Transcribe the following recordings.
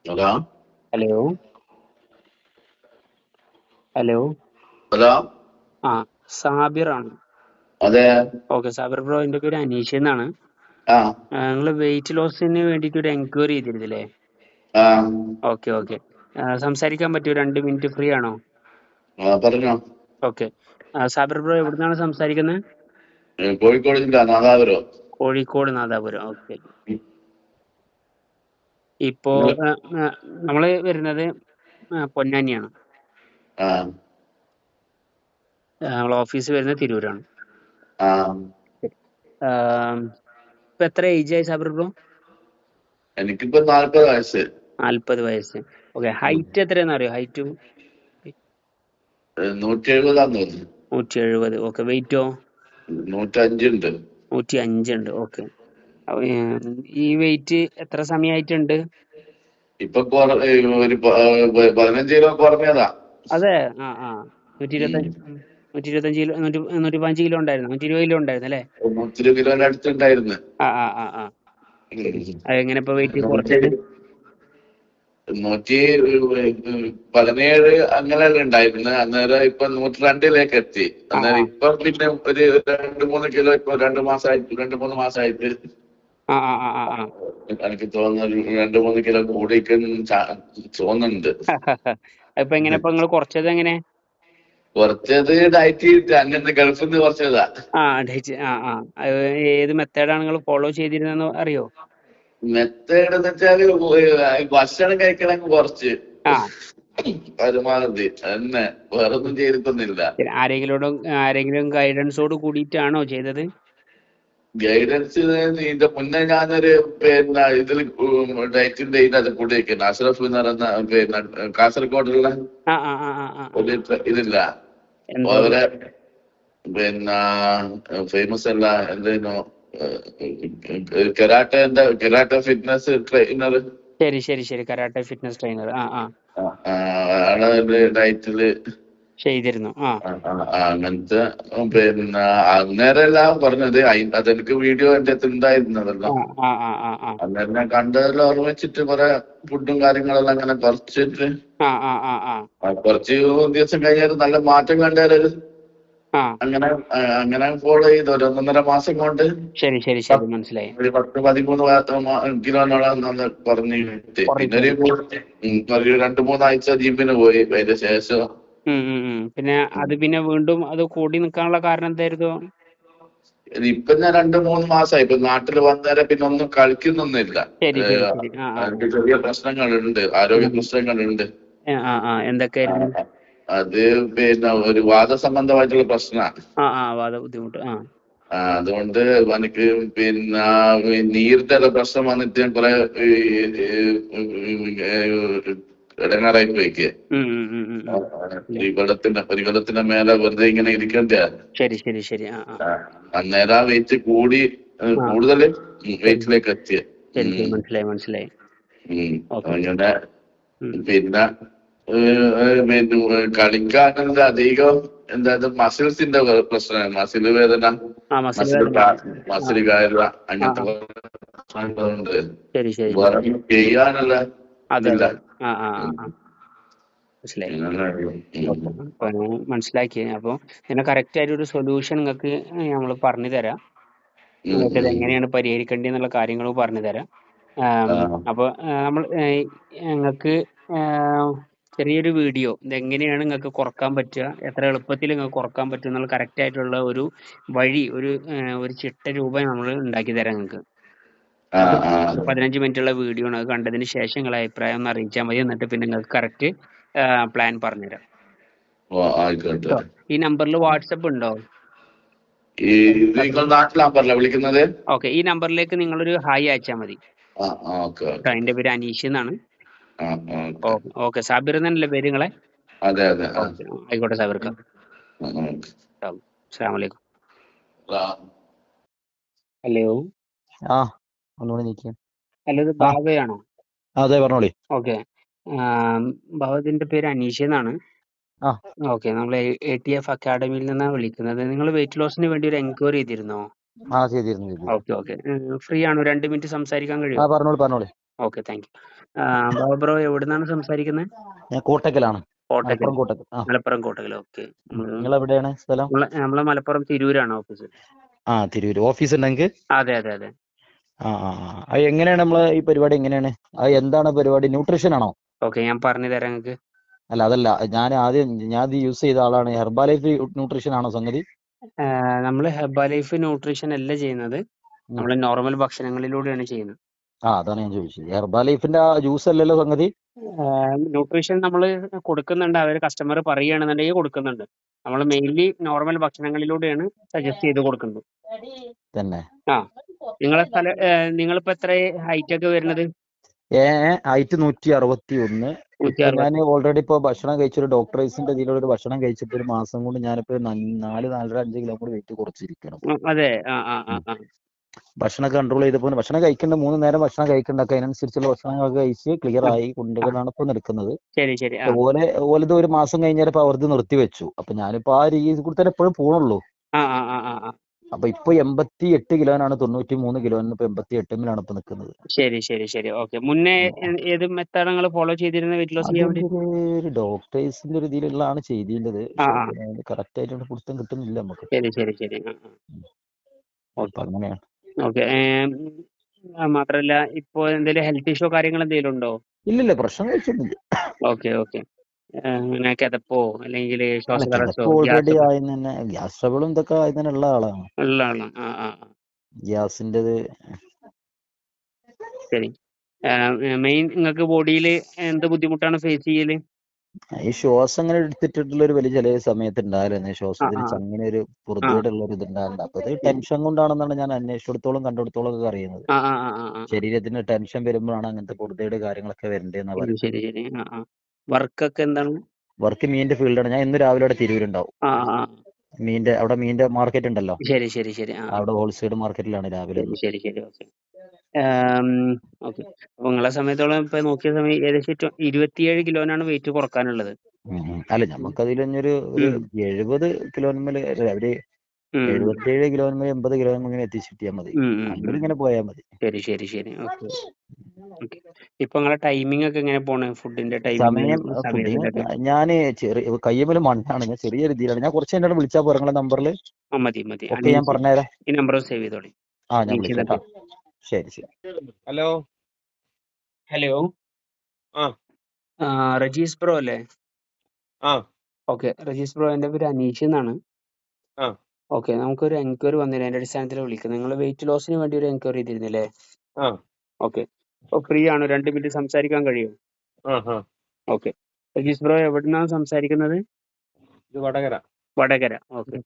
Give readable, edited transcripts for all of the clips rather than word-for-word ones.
Hello hello hello hello ആ സാബിറാണ്. അതെ. Okay Sabir bro, എൻ്റെ പേര് അനീഷ് എന്നാണ്. ആ നിങ്ങൾ വെയിറ്റ് ലോസിന് വേണ്ടിയിട്ട് ഒരു എൻക്വയറി ചെയ്തിരുന്നില്ലേ? ആ ഓക്കെ ഓക്കെ. സംസാരിക്കാൻ പറ്റുമോ? 2 മിനിറ്റ് ഫ്രീ ആണോ? പറഞ്ഞോ. ഓക്കെ. സാബിർ ബ്രോ എവിടുന്നാണ് സംസാരിക്കുന്നത്? കോഴിക്കോട് ജില്ല നാദാപുരം. കോഴിക്കോട് നാദാപുരം. ഓക്കെ. ഇപ്പോ നിങ്ങള് നമ്മൾ വരുന്നത് പൊന്നാനിയാണ്. ആ നമ്മൾ ഓഫീസ് വരുന്നത് തിരൂരാണ്. ആ ഇപ്പൊ എത്ര ഏജ് ആയി സാബിർ ബ്രോ? എനിക്കിപ്പോ 40 വയസ്സ്. 40 വയസ്സ്. ഓക്കെ. ഹൈറ്റ് എത്രയാണെന്ന് അറിയോ? ഹൈറ്റ് 170 തോന്നുന്നു. 170. ഓക്കെ. വെയിറ്റോ? 105 ഉണ്ട്. 105 ഉണ്ട്. ഓക്കെ. ഈ വെയിറ്റ് എത്ര സമയമായിട്ടുണ്ട്? ഇപ്പൊ ഒരു 15 കിലോ കുറഞ്ഞതാ. അതെ. ആ ആ ഉം. 125 കിലോ, 115 കിലോ ഉണ്ടായിരുന്നു, 120 കിലോ ഉണ്ടായിരുന്നു അല്ലേ? 120 കിലോന്റെ അടുത്തുണ്ടായിരുന്നു. ആ ആ ആ ആ ശരി. എങ്ങനെ ഇപ്പൊ വെയിറ്റ് നൂറ്റി കുറച്ചത്? 117 അങ്ങനെയല്ല ഉണ്ടായിരുന്നു അന്നേരം. ഇപ്പൊ 102 എത്തി. ആ ആ അന്നേരം ഇപ്പൊ പിന്നെ ഒരു 2-3 കിലോ ഇപ്പൊ 2 മാസമായിട്ട് 2-3 മാസമായിട്ട് ആ ആ ആ ആ ആ എനിക്ക് തോന്നുന്നു 2-3 കിലോ കൂടിക്കും തോന്നുന്നുണ്ട്. ഇപ്പൊ എങ്ങനെ ഇപ്പൊ നിങ്ങൾ കുറച്ചത് എങ്ങനെ? കുറച്ചത് ഡയറ്റ് ചെയ്തിട്ട് അങ്ങനത്തെ ഗൾഫിൽ നിന്ന് കുറച്ചതാ. ആ ഡേറ്റ്. ആ ആ ഏത് മെത്തേഡാണ് നിങ്ങൾ ഫോളോ ചെയ്തിരുന്നതെന്ന് അറിയോ? മെത്തേഡ് എന്ന് വെച്ചാല് ഭക്ഷണം കഴിക്കണമെങ്കിൽ കുറച്ച് ആ പരമാവധി തന്നെ, വേറൊന്നും ചെയ്തിട്ടൊന്നുമില്ല. ശരി. ആരെങ്കിലും ഗൈഡൻസോട് കൂടിയിട്ടാണോ ചെയ്തത്? ഗൈഡൻസ് ഇതിന്റെ മുന്നേ ഞാനൊരു ഇതിൽ ഡയറ്റിന്റെ ഇതിനകത്ത് കൂടിയിരിക്കുന്നു. അഷ്റഫ് എന്ന് പറയുന്ന കാസർഗോഡുള്ള ആ ആ ആ ആ ആ ഒരു ഇതില്ല എന്തായിരുന്നു? അവരെ ഫേമസ് അല്ല എന്തേനോ കരാട്ടെ ഫിറ്റ്നസ് ട്രെയിനർ ശരി ശരി ശരി. Karate fitness trainer. ആ ആ ആണ് ഡയറ്റില്. ചെയ്തിരുന്നു. ആ അങ്ങനത്തെ അന്നേരമെല്ലാം പറഞ്ഞത് അതെനിക്ക് വീഡിയോ എന്റെ അടുത്ത് ഉണ്ടായിരുന്നതല്ലോ. ആ ആ ആ ആ ആ അന്നേരം ഞാൻ കണ്ടതെല്ലാം ഓർമ്മിച്ചിട്ട് കുറെ ഫുഡും കാര്യങ്ങളെല്ലാം അങ്ങനെ കുറച്ചിട്ട് ആ ആ ആ ആ കുറച്ച് ദിവസം കഴിഞ്ഞാൽ നല്ല മാറ്റം കണ്ടാലൊരു ആ അങ്ങനെ അങ്ങനെ ഫോളോ ചെയ്ത് ഒരു 1.5 മാസം കൊണ്ട് ശരി ശരി ശരി. മനസ്സിലായി. ഒരു 10-13 കിലോനോളം നമ്മൾ കുറഞ്ഞു കിട്ടി. പിന്നെ കുറഞ്ഞു. ഒരു 2-3 ആഴ്ച ജിമ്മിന് പോയി. അതിന്റെ ശേഷം പിന്നെ പിന്നെ വീണ്ടും അത് കൂടി നിൽക്കാനുള്ള കാരണം എന്തായിരുന്നു? ഇപ്പൊ ഞാൻ 2-3 മാസമായി ഇപ്പൊ നാട്ടിൽ വന്നേരെ പിന്നെ ഒന്നും കളിക്കുന്നൊന്നുമില്ല. ശരി ശരി ശരി. ആ ആ എനിക്ക് ചെറിയ പ്രശ്നങ്ങളുണ്ട്, ആരോഗ്യ പ്രശ്നങ്ങളുണ്ട്. എന്തൊക്കെയായിരുന്നു? അത് ഒരു വാദസംബന്ധമായിട്ടുള്ള പ്രശ്നമാണ്. വാദ ബുദ്ധിമുട്ട്. അതുകൊണ്ട് എനിക്ക് നീരിന്റെ പ്രശ്നം വന്നിട്ട് ഞാൻ കുറെ ഇടങ്ങാറായി പോയിക്ക്. ഉം, ഉം, ഉം, ഉം, ഉം. ഒരു കൊല്ലത്തിന്റെ മേലെ വെറുതെ ഇങ്ങനെ ഇരിക്കണ്ട. ശരി ശരി ശരി. അന്നേരം വെയിറ്റ് കൂടി ആ കൂടുതൽ ശരി വെയിറ്റിലേക്ക് എത്തിയ. ശരി ശരി. മനസ്സിലായി മനസ്സിലായി. ഓക്കെ. അങ്ങനെ പിന്നെ കളിക്കാനെന്താ അധികം എന്താ മസിൽസിന്റെ പ്രശ്നമാണ്. മസിൽ വേദന, മസിൽ മസിൽ വേദന. മസിൽ കയറുക, ആ അങ്ങനത്തെ ആ പ്രശ്നങ്ങളുണ്ട്. ശരി ശരി ശരി. വേറെ ചെയ്യാനുള്ള അതെ ഇതില്ല. അതെ. ആ ആ ആ ആ മനസ്സിലായി. ഓക്കെ. അപ്പൊ ഞാൻ മനസ്സിലാക്കി. അപ്പോൾ ഇതിനെ കറക്റ്റ് ആയിട്ട് ഒരു സൊല്യൂഷൻ നിങ്ങൾക്ക് നമ്മൾ പറഞ്ഞു തരാം. നിങ്ങൾക്ക് ഇത് എങ്ങനെയാണ് പരിഹരിക്കേണ്ടത് എന്നുള്ള കാര്യങ്ങൾ പറഞ്ഞു തരാം. അപ്പോൾ നമ്മൾ നിങ്ങൾക്ക് ചെറിയൊരു വീഡിയോ ഇതെങ്ങനെയാണ് നിങ്ങൾക്ക് കുറക്കാൻ പറ്റുക, എത്ര എളുപ്പത്തിൽ നിങ്ങൾക്ക് കുറക്കാൻ പറ്റും എന്നുള്ള കറക്റ്റ് ആയിട്ടുള്ള ഒരു വഴി, ഒരു ചിട്ട രൂപം നമ്മൾ ഉണ്ടാക്കി തരാം നിങ്ങൾക്ക്. അത് 15 മിനിറ്റുള്ള വീഡിയോ ആണ്. അത് കണ്ടതിന് ശേഷം നിങ്ങളെ അഭിപ്രായം ഒന്ന് അറിയിച്ചാൽ മതി. എന്നിട്ട് പിന്നെ നിങ്ങൾക്ക് കറക്റ്റ് പ്ലാൻ പറഞ്ഞുതരാം. ആയിക്കോട്ടെ. ഈ നമ്പറിൽ വാട്സപ്പ് ഉണ്ടോ? നിങ്ങൾ നാട്ടിലാകുമ്പോ വിളിക്കുന്നത്? ഓക്കെ. ഈ നമ്പറിലേക്ക് നിങ്ങളൊരു ഹായ് അയച്ചാൽ മതി. ഓക്കെ കേട്ടോ. എൻ്റെ പേര് അനീഷ് എന്നാണ്. ഓക്കെ. ഓക്കെ. സാബിർ എന്നല്ലേ പേര് നിങ്ങളെ? അതെ അതെ. ഓക്കെ. ആയിക്കോട്ടെ സാബിർക്ക. അസ്സലാമു അലൈക്കും. ഹലോ ഒന്നുകൂടി നീക്കിയ. ഹലോ, ഇത് ബാബയാണോ? അതെ, പറഞ്ഞോളി. ഓക്കെ. ബാബത്തിന്റെ പേര് അനീഷ് എന്നാണ്. ഓക്കെ. നമ്മൾ ATF അക്കാഡമിയിൽ നിന്നാണ് വിളിക്കുന്നത്. നിങ്ങൾ വെയിറ്റ് ലോസിന് വേണ്ടി ഒരു എൻക്വയറി ചെയ്തിരുന്നോ? ചെയ്തിരുന്നു. Okay okay. ഫ്രീ ആണോ? 2 മിനിറ്റ് സംസാരിക്കാൻ കഴിയുമോ? പറഞ്ഞോളി. Okay, thank you. Babu bro എവിടുന്നാണ് സംസാരിക്കുന്നത്? ഞാൻ കോട്ടക്കലാണ്, കോട്ടക്കൽ. മലപ്പുറം കോട്ടക്കൽ. ആ, മലപ്പുറം കോട്ടക്കൽ. ഓക്കെ. നിങ്ങൾ എവിടെയാണ് സ്ഥലം? നമ്മളെ മലപ്പുറം തിരൂരാണ് ഓഫീസ്. ആ, തിരൂര് ഓഫീസ് ഉണ്ടെങ്കിൽ. അതെ അതെ അതെ. ആ ആ ആ. അത് എങ്ങനെയാണ് നമ്മളെ ഈ പരിപാടി എങ്ങനെയാണ്? അത് എന്താണ് പരിപാടി? ന്യൂട്രീഷൻ ആണോ? ഓക്കെ, ഞാൻ പറഞ്ഞു തരാം നിങ്ങൾക്ക്. അല്ല, അതല്ല, ഞാൻ ഇത് യൂസ് ചെയ്ത ആളാണ്. ഹെർബാലൈഫ് ന്യൂട്രീഷൻ ആണോ സംഗതി? നമ്മൾ ഹെർബാലൈഫ് ന്യൂട്രീഷൻ അല്ല ചെയ്യുന്നത്, നമ്മൾ നോർമൽ ഭക്ഷണങ്ങളിലൂടെയാണ് ചെയ്യുന്നത്. ആ, അതാണ് ഞാൻ ചോദിച്ചത്. ഹെർബാലൈഫിന്റെ ആ ജ്യൂസ് അല്ലല്ലോ സംഗതി. ന്യൂട്രീഷൻ നമ്മൾ കൊടുക്കുന്നുണ്ട്, അവർ കസ്റ്റമർ പറയുകയാണെന്നുണ്ടെങ്കിൽ കൊടുക്കുന്നുണ്ട്. നമ്മൾ മെയിൻലി നോർമൽ ഭക്ഷണങ്ങളിലൂടെയാണ് സജസ്റ്റ് ചെയ്ത് കൊടുക്കുന്നത്. തന്നെ. ആ, നിങ്ങളിപ്പോ എത്ര ഹൈറ്റ് ഒക്കെ വരുന്നത്? ഹൈറ്റ് 161. ഇപ്പൊ ഞാൻ ഓൾറെഡി ഇപ്പൊ ഭക്ഷണം കഴിച്ചൊരു ഡോക്ടറേഴ്സിന്റെ ഇതിലൂടെ ഒരു ഭക്ഷണം കഴിച്ചിട്ട് ഒരു മാസം കൊണ്ട് ഞാനിപ്പോ 4-4.5 കിലോ കൂടി വെയിറ്റ് കുറച്ചിരിക്കണം. അതെ. ഭക്ഷണം കൺട്രോൾ ചെയ്തപ്പോൾ ഭക്ഷണം കഴിക്കേണ്ട 3 നേരം ഭക്ഷണം കഴിക്കേണ്ടൊക്കെ അതിനനുസരിച്ചുള്ള ഭക്ഷണങ്ങളൊക്കെ കഴിച്ച് ക്ലിയർ ആയി കൊണ്ടുകൊണ്ടാണ് ഇപ്പൊ നിൽക്കുന്നത്. ശരി ശരി. ഓലത് ഒരു മാസം കഴിഞ്ഞപ്പോ അവർക്ക് നിർത്തി വെച്ചു. അപ്പൊ ഞാനിപ്പോ ആ രീതി കൂടി തന്നെ എപ്പോഴും പോണുള്ളൂ. അപ്പൊ ഇപ്പൊ 88 കിലോനാണ്, 93 കിലോന് ഇപ്പൊ 88 ഇപ്പൊ നിൽക്കുന്നത്. ശരി ശരി ശരി. ഓക്കെ. മുന്നേ ഏത് മെത്തേഡ് നിങ്ങൾ ഫോളോ ചെയ്തിരുന്ന വെയിറ്റ് ലോസ് ചെയ്യാൻ വേണ്ടി? ഒരു ഡോക്ടേഴ്സിന്റെ ഒരു രീതിയിലുള്ളതാണ് ചെയ്തിരുന്നത്. കറക്റ്റ് ആയിട്ട് പിടുത്തം കിട്ടുന്നില്ല നമുക്ക്. ശരി ശരി ശരി. അപ്പൊ അങ്ങനെയാണ്. ഓക്കെ. മാത്രല്ല ഇപ്പൊ എന്തെങ്കിലും ഹെൽത്ത് ഇഷ്യൂ കാര്യങ്ങൾ എന്തെങ്കിലും ഉണ്ടോ? ഇല്ലില്ല, പ്രശ്നം കഴിച്ചിട്ടില്ല. Okay okay. അങ്ങനെ കിതപ്പോ അല്ലെങ്കിൽ ശ്വാസതടസ്സോ ഓൾറെഡി ഗ്യാസ് ട്രബിളും ഇതൊക്കെ അതിനുള്ള ആളാണ്. ഉള്ള ആളാണ്. ഗ്യാസിൻ്റെത്. ശരി. മെയിൻ നിങ്ങൾക്ക് ബോഡിയിൽ എന്ത് ബുദ്ധിമുട്ടാണ് ഫേസ് ചെയ്യല്? ഈ ശ്വാസം അങ്ങനെ എടുത്തിട്ടുള്ള ഒരു വലിയ ചില സമയത്ത് ഉണ്ടായിരുന്നു. ശ്വാസത്തിന് അങ്ങനെ ഒരു പുറത്തേടുള്ള ഒരു ഇതുണ്ടായിരുന്നു. അപ്പൊ ഇത് ടെൻഷൻ കൊണ്ടാണെന്നാണ് ഞാൻ അന്വേഷിച്ചിടത്തോളം കണ്ടെടുത്തോളം ഒക്കെ അറിയുന്നത്. ശരീരത്തിന് ടെൻഷൻ വരുമ്പോഴാണ് അങ്ങനത്തെ പുറത്തേട് കാര്യങ്ങളൊക്കെ വരേണ്ടതെന്നാ പറയുന്നത്. ശരി ശരി. വർക്കൊക്കെ എന്താണ്? വർക്ക് മീനിന്റെ ഫീൽഡാണ്. ഞാൻ ഇന്ന് രാവിലെ അവിടെ തിരൂരുണ്ടാവും. അവിടെ മീനിന്റെ മാർക്കറ്റ് ഉണ്ടല്ലോ. ശരി ശരി ശരി. അവിടെ ഹോൾസെയിൽ മാർക്കറ്റിലാണ് രാവിലെ. ശരി ശരി. Okay okay. അപ്പൊ നിങ്ങളെ സമയത്തോളം ഇപ്പൊ നോക്കിയ സമയം ഏകദേശം 27 കിലോനാണ് വെയിറ്റ് കുറക്കാനുള്ളത്. അല്ല, നമുക്കതിലൊരു 70 കിലോന്മേൽ അവര് 77 കിലോന്മേൽ 80 കിലോന്മേൽ എത്തിച്ചിട്ടിയാൽ മതി. അങ്ങനെ ഇങ്ങനെ പോയാൽ മതി. ശരി ശരി ശരി. ഓക്കെ. ഇപ്പൊ നിങ്ങളെ ടൈമിംഗ് ഒക്കെ എങ്ങനെ പോണ്? ഫുഡിന്റെ സമയം ഞാന് കയ്യമ്മല് മണ്ണാണ്. ഞാൻ ചെറിയ രീതിയിലാണ്. ഞാൻ കുറച്ച് എന്നോട് വിളിച്ചാൽ പോരെ നിങ്ങളെ നമ്പറിൽ? മതി മതി. ഓക്കെ, ഞാൻ പറഞ്ഞുതരാം. ഈ നമ്പർ സേവ് ചെയ്തോളി. ഞാൻ വിളിക്കാം. ശരി ശരി. Hello hello. റജീസ് ബ്രോ അല്ലേ? ഓക്കെ. റജീസ് ബ്രോ, എൻ്റെ പേര് അനീഷ് എന്നാണ്. ഓക്കെ. നമുക്കൊരു എൻക്വയറി വന്നില്ല, അതിന്റെ അടിസ്ഥാനത്തിൽ വിളിക്കുന്നത്. നിങ്ങൾ വെയിറ്റ് ലോസിന് വേണ്ടി ഒരു എൻക്വയറി ചെയ്തിരുന്നില്ലേ? ഓക്കെ. അപ്പോൾ ഫ്രീ ആണോ? 2 മിനിറ്റ് സംസാരിക്കാൻ കഴിയുമോ? ഓക്കെ. റജീസ് ബ്രോ എവിടുന്നാണ് സംസാരിക്കുന്നത്? വടകര. വടകര. ഓക്കെ.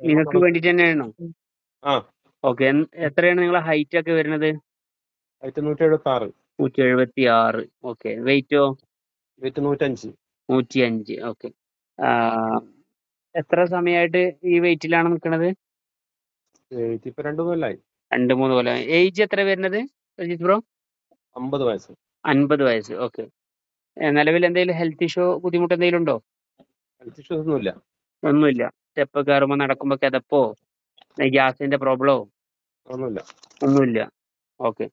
നിങ്ങൾക്ക് വേണ്ടിട്ട് തന്നെയാണോ? ഓക്കെ. എത്രയാണ് നിങ്ങളെ ഹൈറ്റ് ഒക്കെ വരുന്നത്? 176. 176. ഓക്കെ. വെയിറ്റോ? 105. 105. ഓക്കെ. എത്ര സമയമായിട്ട് ഈ വെയിറ്റിലാണ് നിൽക്കുന്നത്? ഇപ്പൊ 2 കൊല്ലായി. 2-3 കൊല്ലം. ഏജ് എത്ര വരുന്നത് രജിത് ബ്രോ? 50 വയസ്സ്. 50 വയസ്സ്. ഓക്കെ. നിലവിൽ എന്തെങ്കിലും ഹെൽത്ത് ഇഷ്യൂ ബുദ്ധിമുട്ട് എന്തെങ്കിലും ഉണ്ടോ? ഹെൽത്ത് ഇഷ്യൂസ് ഒന്നുമില്ല. ഒന്നുമില്ല. സ്റ്റെപ്പ് കയറുമ്പോൾ നടക്കുമ്പോൾ കിതപ്പോ ഗ്യാസിന്റെ പ്രോബ്ലമോ? ഒന്നുമില്ല. ഓക്കെ.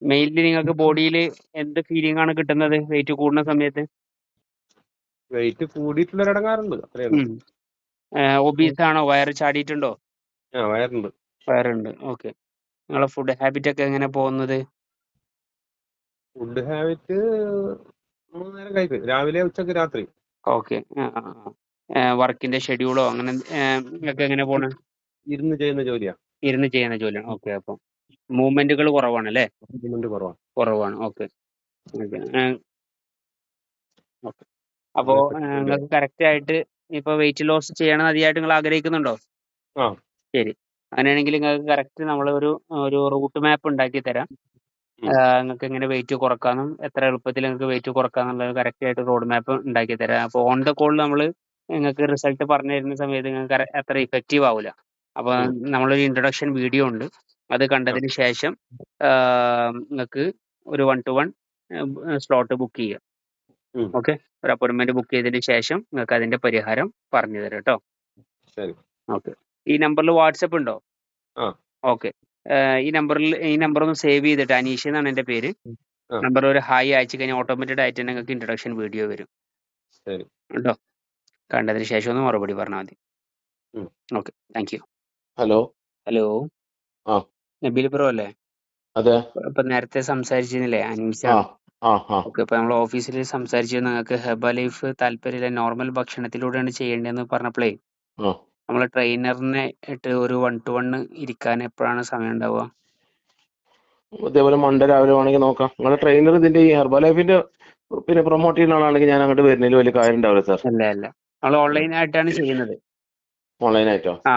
മെയിൻലി നിങ്ങൾക്ക് ബോഡിയിൽ എന്ത് ഫീലിംഗ് ആണ് കിട്ടുന്നത് വെയിറ്റ് കൂടുന്ന സമയത്ത്? വെയിറ്റ് കൂടിയിട്ടുള്ള ഇടങ്ങാറുണ്ട്. ഒബീസ് ആണോ? വയറ് ചാടിയിട്ടുണ്ടോ? വയറുണ്ട്. വയറുണ്ട്. ഓക്കെ. നിങ്ങളെ ഫുഡ് ഹാബിറ്റ് ഒക്കെ എങ്ങനെ പോകുന്നത്? ഫുഡ് ഹാബിറ്റ് 3 നേരം കഴിക്കും, രാവിലെ ഉച്ചക്ക് രാത്രി. ഓക്കെ. വർക്കിന്റെ ഷെഡ്യൂളോ അങ്ങനെ നിങ്ങൾക്ക് എങ്ങനെ പോണ്? ഇരുന്ന് ചെയ്യുന്ന ജോലിയാ. ഇരുന്ന് ചെയ്യുന്ന ജോലിയാണ്. ഓക്കെ. അപ്പം മൂവ്മെന്റുകൾ കുറവാണല്ലേ? കുറവാണ്. ഓക്കെ. അപ്പോ നിങ്ങൾക്ക് കറക്റ്റ് ആയിട്ട് ഇപ്പൊ വെയിറ്റ് ലോസ് ചെയ്യണം അതിയായിട്ട് നിങ്ങൾ ആഗ്രഹിക്കുന്നുണ്ടോ? ശരി. അങ്ങനെയാണെങ്കിൽ നിങ്ങൾക്ക് കറക്റ്റ് നമ്മൾ ഒരു റൂട്ട് മാപ്പ് ഉണ്ടാക്കി തരാം. നിങ്ങൾക്ക് എങ്ങനെ വെയിറ്റ് കുറക്കാനും എത്ര എളുപ്പത്തിൽ നിങ്ങൾക്ക് വെയിറ്റ് കുറക്കാന്നുള്ളത് കറക്റ്റ് ആയിട്ട് റോഡ് മാപ്പ് ഉണ്ടാക്കി തരാം. അപ്പോൾ ഓൺ ദ കോൾ നമ്മൾ നിങ്ങൾക്ക് റിസൾട്ട് പറഞ്ഞു തരുന്ന സമയത്ത് നിങ്ങൾക്ക് അത്ര ഇഫക്റ്റീവ് ആവില്ല. അപ്പോൾ നമ്മളൊരു ഇൻട്രൊഡക്ഷൻ വീഡിയോ ഉണ്ട്, അത് കണ്ടതിന് ശേഷം നിങ്ങൾക്ക് ഒരു 1-to-1 സ്ലോട്ട് ബുക്ക് ചെയ്യാം. ഓക്കെ. ഒരു അപ്പോയിന്റ്മെന്റ് ബുക്ക് ചെയ്തതിന് ശേഷം നിങ്ങൾക്ക് അതിന്റെ പരിഹാരം പറഞ്ഞു തരാം കേട്ടോ. ഓക്കെ. ഈ നമ്പറിൽ വാട്സപ്പ് ഉണ്ടോ? ഓക്കെ. ഈ നമ്പർ ഒന്ന് സേവ് ചെയ്തിട്ട് അനീഷ് എന്നാണ് എൻ്റെ പേര്. ആ നമ്പർ ഒരു ഹായ് അയച്ചു കഴിഞ്ഞാൽ ഓട്ടോമാറ്റഡ് ആയിട്ട് തന്നെ നിങ്ങൾക്ക് ഇൻട്രൊഡക്ഷൻ വീഡിയോ വരും ശരി. കേട്ടോ. കണ്ടതിന് ശേഷം ഒന്ന് മറുപടി പറഞ്ഞാൽ മതി. ഉം. Okay, thank you. Hello. Hello, ആ നബീൽ ബ്രോ അല്ലേ? അതെ. ഇപ്പൊ നേരത്തെ സംസാരിച്ചിരുന്നില്ലേ, ആ അനീഷാണ്. ആ ആ ഓക്കെ, ഇപ്പൊ നമ്മൾ ഓഫീസിൽ സംസാരിച്ചു നിങ്ങൾക്ക് ഹെർബ ലൈഫ് താല്പര്യമില്ല, നോർമൽ ഭക്ഷണത്തിലൂടെയാണ് ചെയ്യേണ്ടതെന്ന് പറഞ്ഞപ്പോഴേ ആ നമ്മൾ ട്രെയിനറിനെ ഇട്ട് ഒരു 1 to 1 ഇരിക്കാൻ എപ്പോഴാണ് സമയം ഉണ്ടാവുക? ഇതേപോലെ മൺഡേ രാവിലെ വേണമെങ്കിൽ നോക്കാം. നിങ്ങളുടെ ട്രെയിനർ ഇതിന്റെ ഈ ഹെർബ ലൈഫിന്റെ പിന്നെ പ്രൊമോട്ട് ചെയ്യുന്ന ആളാണെങ്കിൽ ഞാൻ അങ്ങോട്ട് വരുന്നതിൽ വലിയ കാര്യം ഉണ്ടാവില്ല സാർ. അല്ല അല്ല, നമ്മൾ ഓൺലൈൻ ആയിട്ടാണ് ചെയ്യുന്നത്. ഓൺലൈനായിട്ടോ? ആ,